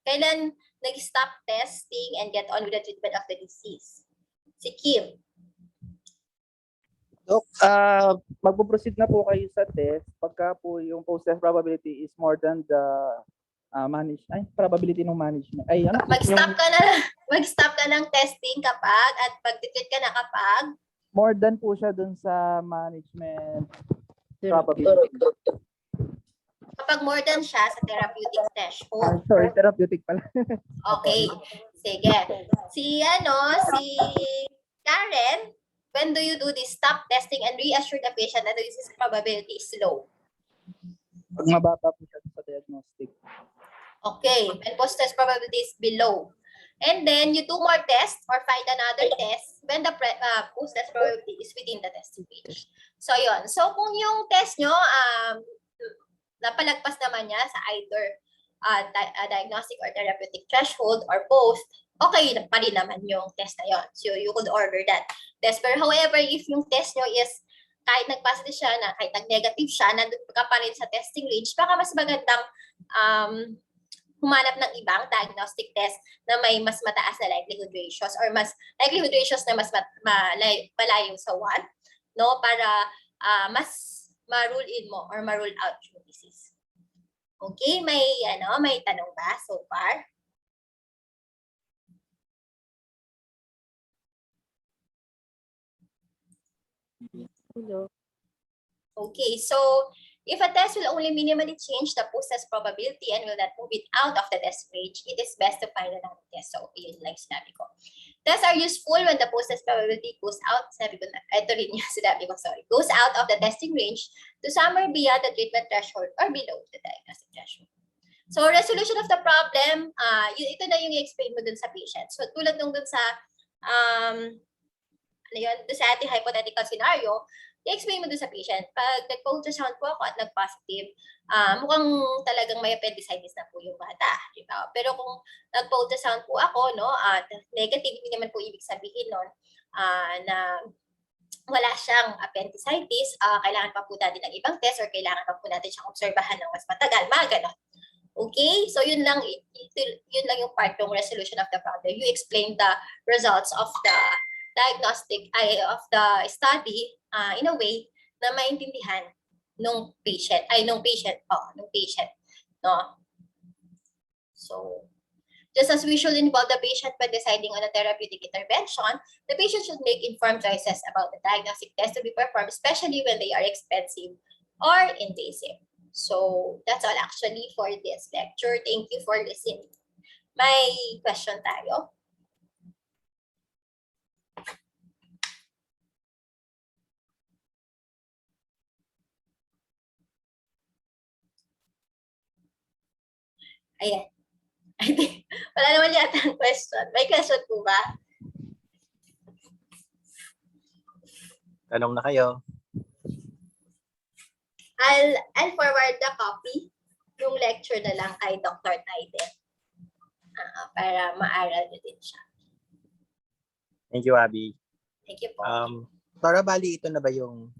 Kailan nag-stop testing and get on with the treatment of the disease? Si Kim. Dok, magpo-proceed na po kayo sa test pagka po yung post-test probability is more than the probability ng management. Mag-stop ka ng testing kapag at pag-treat ka na kapag more than po siya dun sa management probability. Kapag more than siya sa therapeutic threshold. Sorry, therapeutic pala. Okay. Sige. Si Karen, when do you do this stop testing and reassure the patient that the disease probability is low? Pag mababa po siya sa diagnostic. Okay. When post-test probability is below. And then you do more tests or find another test when the post-test probability is within the testing range. So, yun. So, kung yung test nyo, napalagpas naman niya sa either diagnostic or therapeutic threshold or both, okay pa rin naman yung test na yun. So, you could order that test. But however, if yung test nyo is kahit nag-positive siya, kahit nag-negative siya, nandun ka pa rin sa testing range, baka mas magandang humanap ng ibang diagnostic test na may mas mataas na likelihood ratios or mas likelihood ratios na mas malayo sa 1, no? Para mas ma-rule in mo or ma-rule out yung disease. Okay, may tanong ba so far? Okay, so if a test will only minimally change the post-test probability and will not move it out of the test range, it is best to find another test. So, yun lang sinabi ko. Tests are useful when the post-test probability goes out, sabi ko na, ito rin yung sinabi ko, sorry, goes out of the testing range to somewhere beyond the treatment threshold or below the diagnostic threshold. So, resolution of the problem, ito na yung i-explain mo dun sa patient. So, tulad nung dun sa, dun sa ating hypothetical scenario, i-explain mo dun sa patient. Pag nag-ultrasound po ako at nag-positive, mukhang talagang may appendicitis na po yung bata. Diba? Pero kung nag-ultrasound po ako, no, at negative, hindi naman po ibig sabihin nun na wala siyang appendicitis, kailangan pa po natin ng ibang test or kailangan pa po natin siyang obserbahan ng mas matagal, mga ganon. Okay? So yun lang yung part ng resolution of the problem. You explain the results of the diagnostic of the study in a way na maintindihan nung patient, no? So, just as we should involve the patient when deciding on a therapeutic intervention, the patient should make informed choices about the diagnostic test to be performed, especially when they are expensive or invasive. So, that's all actually for this lecture. Thank you for listening. May question tayo? Ayan. Wala naman yata ang question. May question po ba? Tanong na kayo. I'll forward the copy yung lecture na lang kay Dr. Taiden para maaral nyo din siya. Thank you, Abby. Thank you po. Para bali, ito na ba yung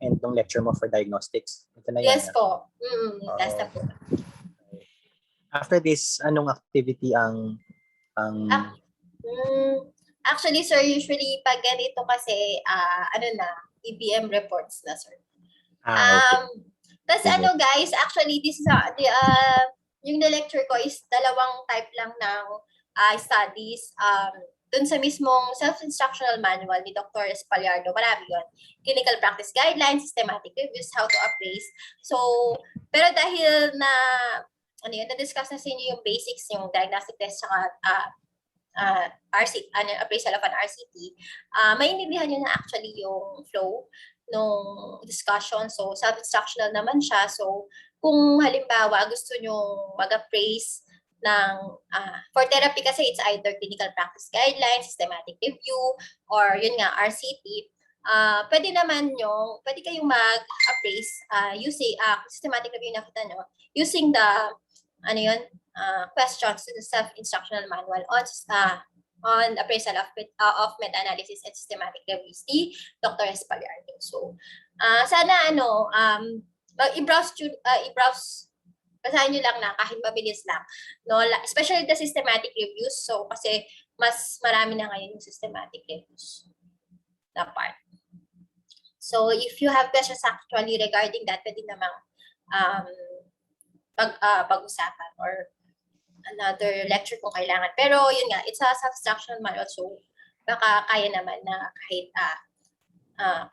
end ng lecture mo for diagnostics? Ito na yan. Yes po. Last na po. After this, anong activity ang Actually, sir, usually pag ganito kasi, EBM reports na, sir. okay. Tapos Sige. guys, actually, this is yung na-lecture ko is dalawang type lang ng studies. Dun sa mismong self-instructional manual ni Dr. Espaliardo, marami yun. Clinical practice guidelines, systematic reviews, how to appraise. So, pero dahil na na-discuss na sa inyo yung basics, yung diagnostic test, saka appraisal of an RCT, maintindihan nyo na actually yung flow nung discussion. So, self-instructional naman siya. So, kung halimbawa gusto nyo mag-appraise ng, for therapy kasi it's either clinical practice guidelines, systematic review, or yun nga, RCT, pwede kayong mag-appraise using, systematic review na kita nyo, using the, questions to the self-instructional manual on appraisal of meta-analysis and systematic reviews ni Dr. Espaliardo. So, sana i-browse, basahin nyo lang na kahit mabilis lang. No? Especially the systematic reviews. So, kasi mas marami na ngayon yung systematic reviews na part. So, if you have questions actually regarding that, pwede namang pag-usapan or another lecture kung kailangan. Pero yun nga, it's a self-instructional manual, so baka kaya naman na kahit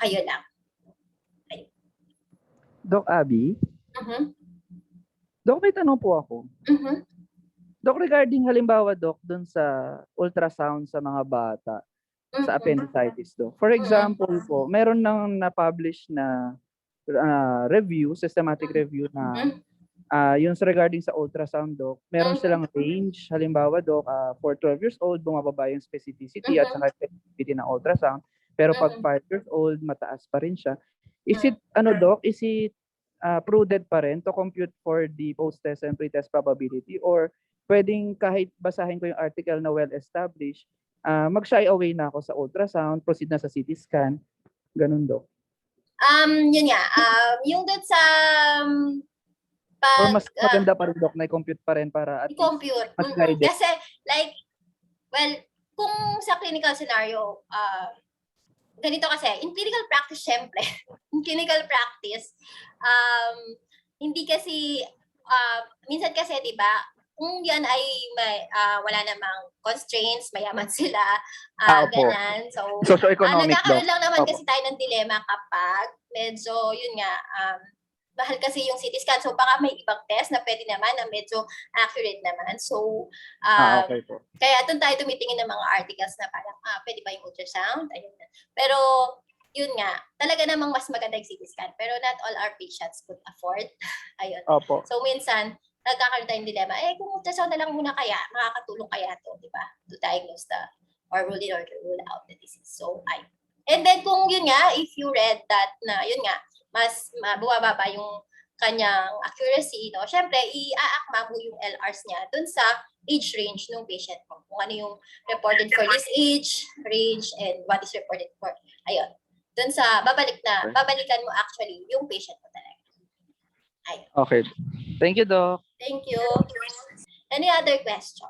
kayo lang. Ayun. Doc Abby? Doc, may tanong po ako. Doc, regarding halimbawa, Doc, dun sa ultrasound sa mga bata, sa appendicitis, Doc. For example po, meron nang na-publish na review, systematic review na yung regarding sa ultrasound, Doc, meron silang range. Halimbawa, Doc, for 12 years old, bumababa yung specificity at saka sensitivity ng ultrasound. Pero pag 5 years old, mataas pa rin siya. Is it, Doc, is it prudent pa rin to compute for the post-test and pre-test probability? Or pwedeng kahit basahin ko yung article na well-established, mag-shy away na ako sa ultrasound, proceed na sa CT scan, ganun, Doc? Yun nga, yung doon sa or mas maganda pa rin, Doc, na i-compute pa rin para at i-compute. mas guided. Kasi, like, well, kung sa clinical scenario, ganito kasi, in clinical practice, syempre, in clinical practice, hindi kasi, minsan kasi, di ba, kung yan ay wala namang constraints, mayaman sila, ganyan. So, Socio-economic, nagkakaroon Doc. lang naman Opo. kasi tayo ng dilema kapag medyo, yun nga, mahal kasi yung CT scan. So, baka may ibang test na pwede naman na medyo accurate naman. So, Okay po. kaya doon tayo tumitingin ng mga articles na parang, pwede ba yung ultrasound? Ayun na. Pero, yun nga, talaga namang mas maganda yung CT scan. Pero not all our patients could afford. Ayun. Opo. So, minsan, nagkakaroon tayong dilemma, kung ultrasound na lang muna kaya, makakatulong kaya to, di ba? To diagnose or rule in or to rule out the disease. So, and then kung yun nga, if you read that na, yun nga, mas bumababa yung kanyang accuracy, no? Syempre, iaakma mo yung LRs niya dun sa age range ng patient mo. Kung ano yung reported for this age range and what is reported for, ayun. Dun sa, babalikan mo actually yung patient mo talaga. Ayun. Okay. Thank you, Doc. Thank you. Any other question?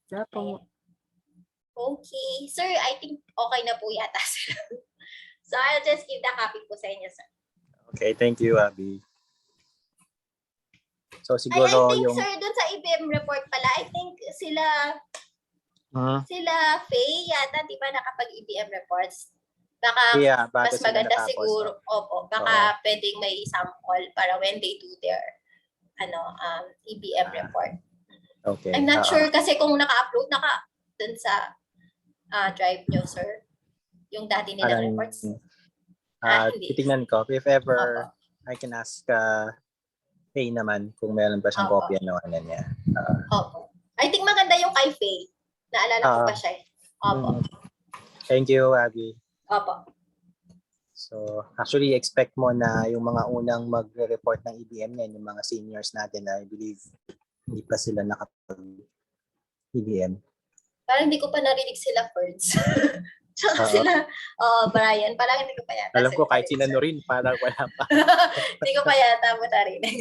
Opo. Okay. Sir, I think okay na po yata sila. So, I'll just give the copy po sa inyo, sir. Okay, thank you, Abby. So I siguro think, yung sir, dun sa EBM report pala, I think sila Faye yata, di ba, nakapag-EBM reports? Baka yeah, bago mas sila maganda natapos, siguro. Opo, baka pwedeng may sample para when they do their EBM report. Okay. I'm not sure kasi kung naka-upload dun sa drive nyo, sir. Yung dati nilang reports. Hindi. Titignan ko. If ever, Opo. I can ask Faye naman kung meron pa siyang Opo. kopya no, ano niya. Opo. I think maganda yung kay Faye. Naalala ko pa siya. Opo. Thank you, Abby. Opo. So, actually, expect mo na yung mga unang magre-report ng EBM niyan, yung mga seniors natin na I believe hindi pa sila nakapag-EBM. Parang hindi ko pa narinig sila first. Tsaka sila, Brian, parang hindi ko pa yata. Alam ko sila kahit narinig, sila rin, parang wala pa. Hindi ko pa yata mo narinig.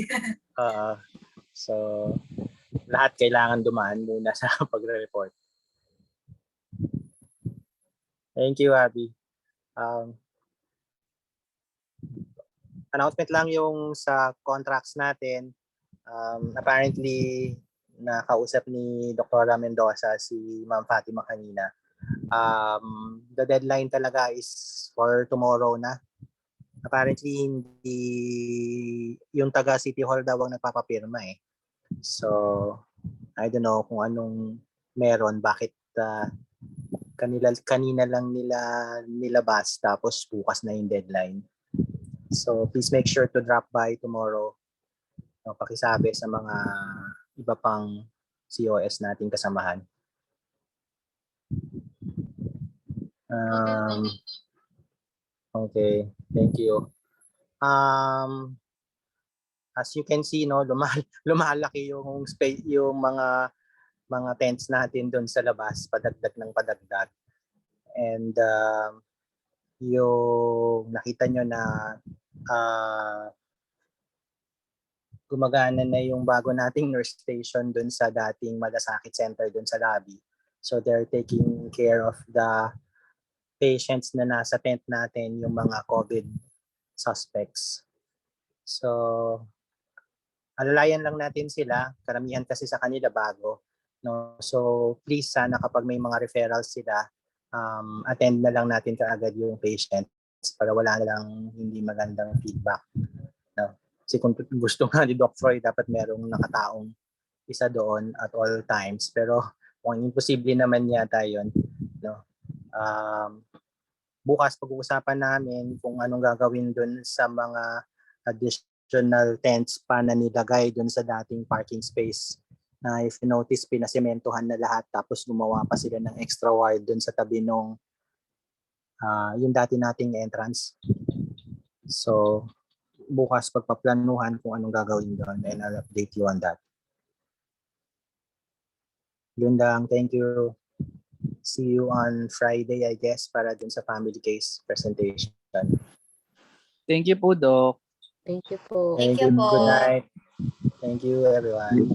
So, lahat kailangan dumaan muna sa pagre-report. Thank you, Abby. Announcement lang yung sa contracts natin. Apparently, nakausap ni Dr. Mendoza si Ma'am Fatima kanina. The deadline talaga is for tomorrow na. Apparently, hindi yung taga City Hall daw ang nagpapapirma eh. So, I don't know kung anong meron, bakit kanina lang nila nilabas tapos bukas na yung deadline. So please make sure to drop by tomorrow. Pakisabi sa mga iba pang COS nating kasamahan. Okay, thank you. As you can see, no, lumalaki yung space, yung mga tents natin doon sa labas, padagdag ng padagdag. And yung nakita nyo na gumagana na yung bago nating nurse station doon sa dating Malasakit Center doon sa lobby. So they're taking care of the patients na nasa tent natin, yung mga COVID suspects. So alalayan lang natin sila, karamihan kasi sa kanila bago. No? So please sana kapag may mga referrals sila, attend na lang natin kaagad yung patients para wala na lang hindi magandang feedback. No? Kasi kung gusto nga ni Doc Troy, dapat merong nakataong isa doon at all times. Pero kung imposible naman yata yun, no? Bukas pag-uusapan namin kung anong gagawin doon sa mga additional tents pa na nilagay doon sa dating parking space. Na if you notice, pinasimentohan na lahat tapos gumawa pa sila ng extra wire doon sa tabi nung yung dati nating entrance. So, bukas pagpaplanuhan kung anong gagawin doon and I'll update you on that. Yun lang. Thank you. See you on Friday, I guess, para dun sa family case presentation. Thank you po, Doc. Thank you po. Thank you po. Good night. Thank you, everyone. Thank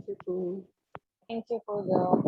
you po. Thank you po, Doc.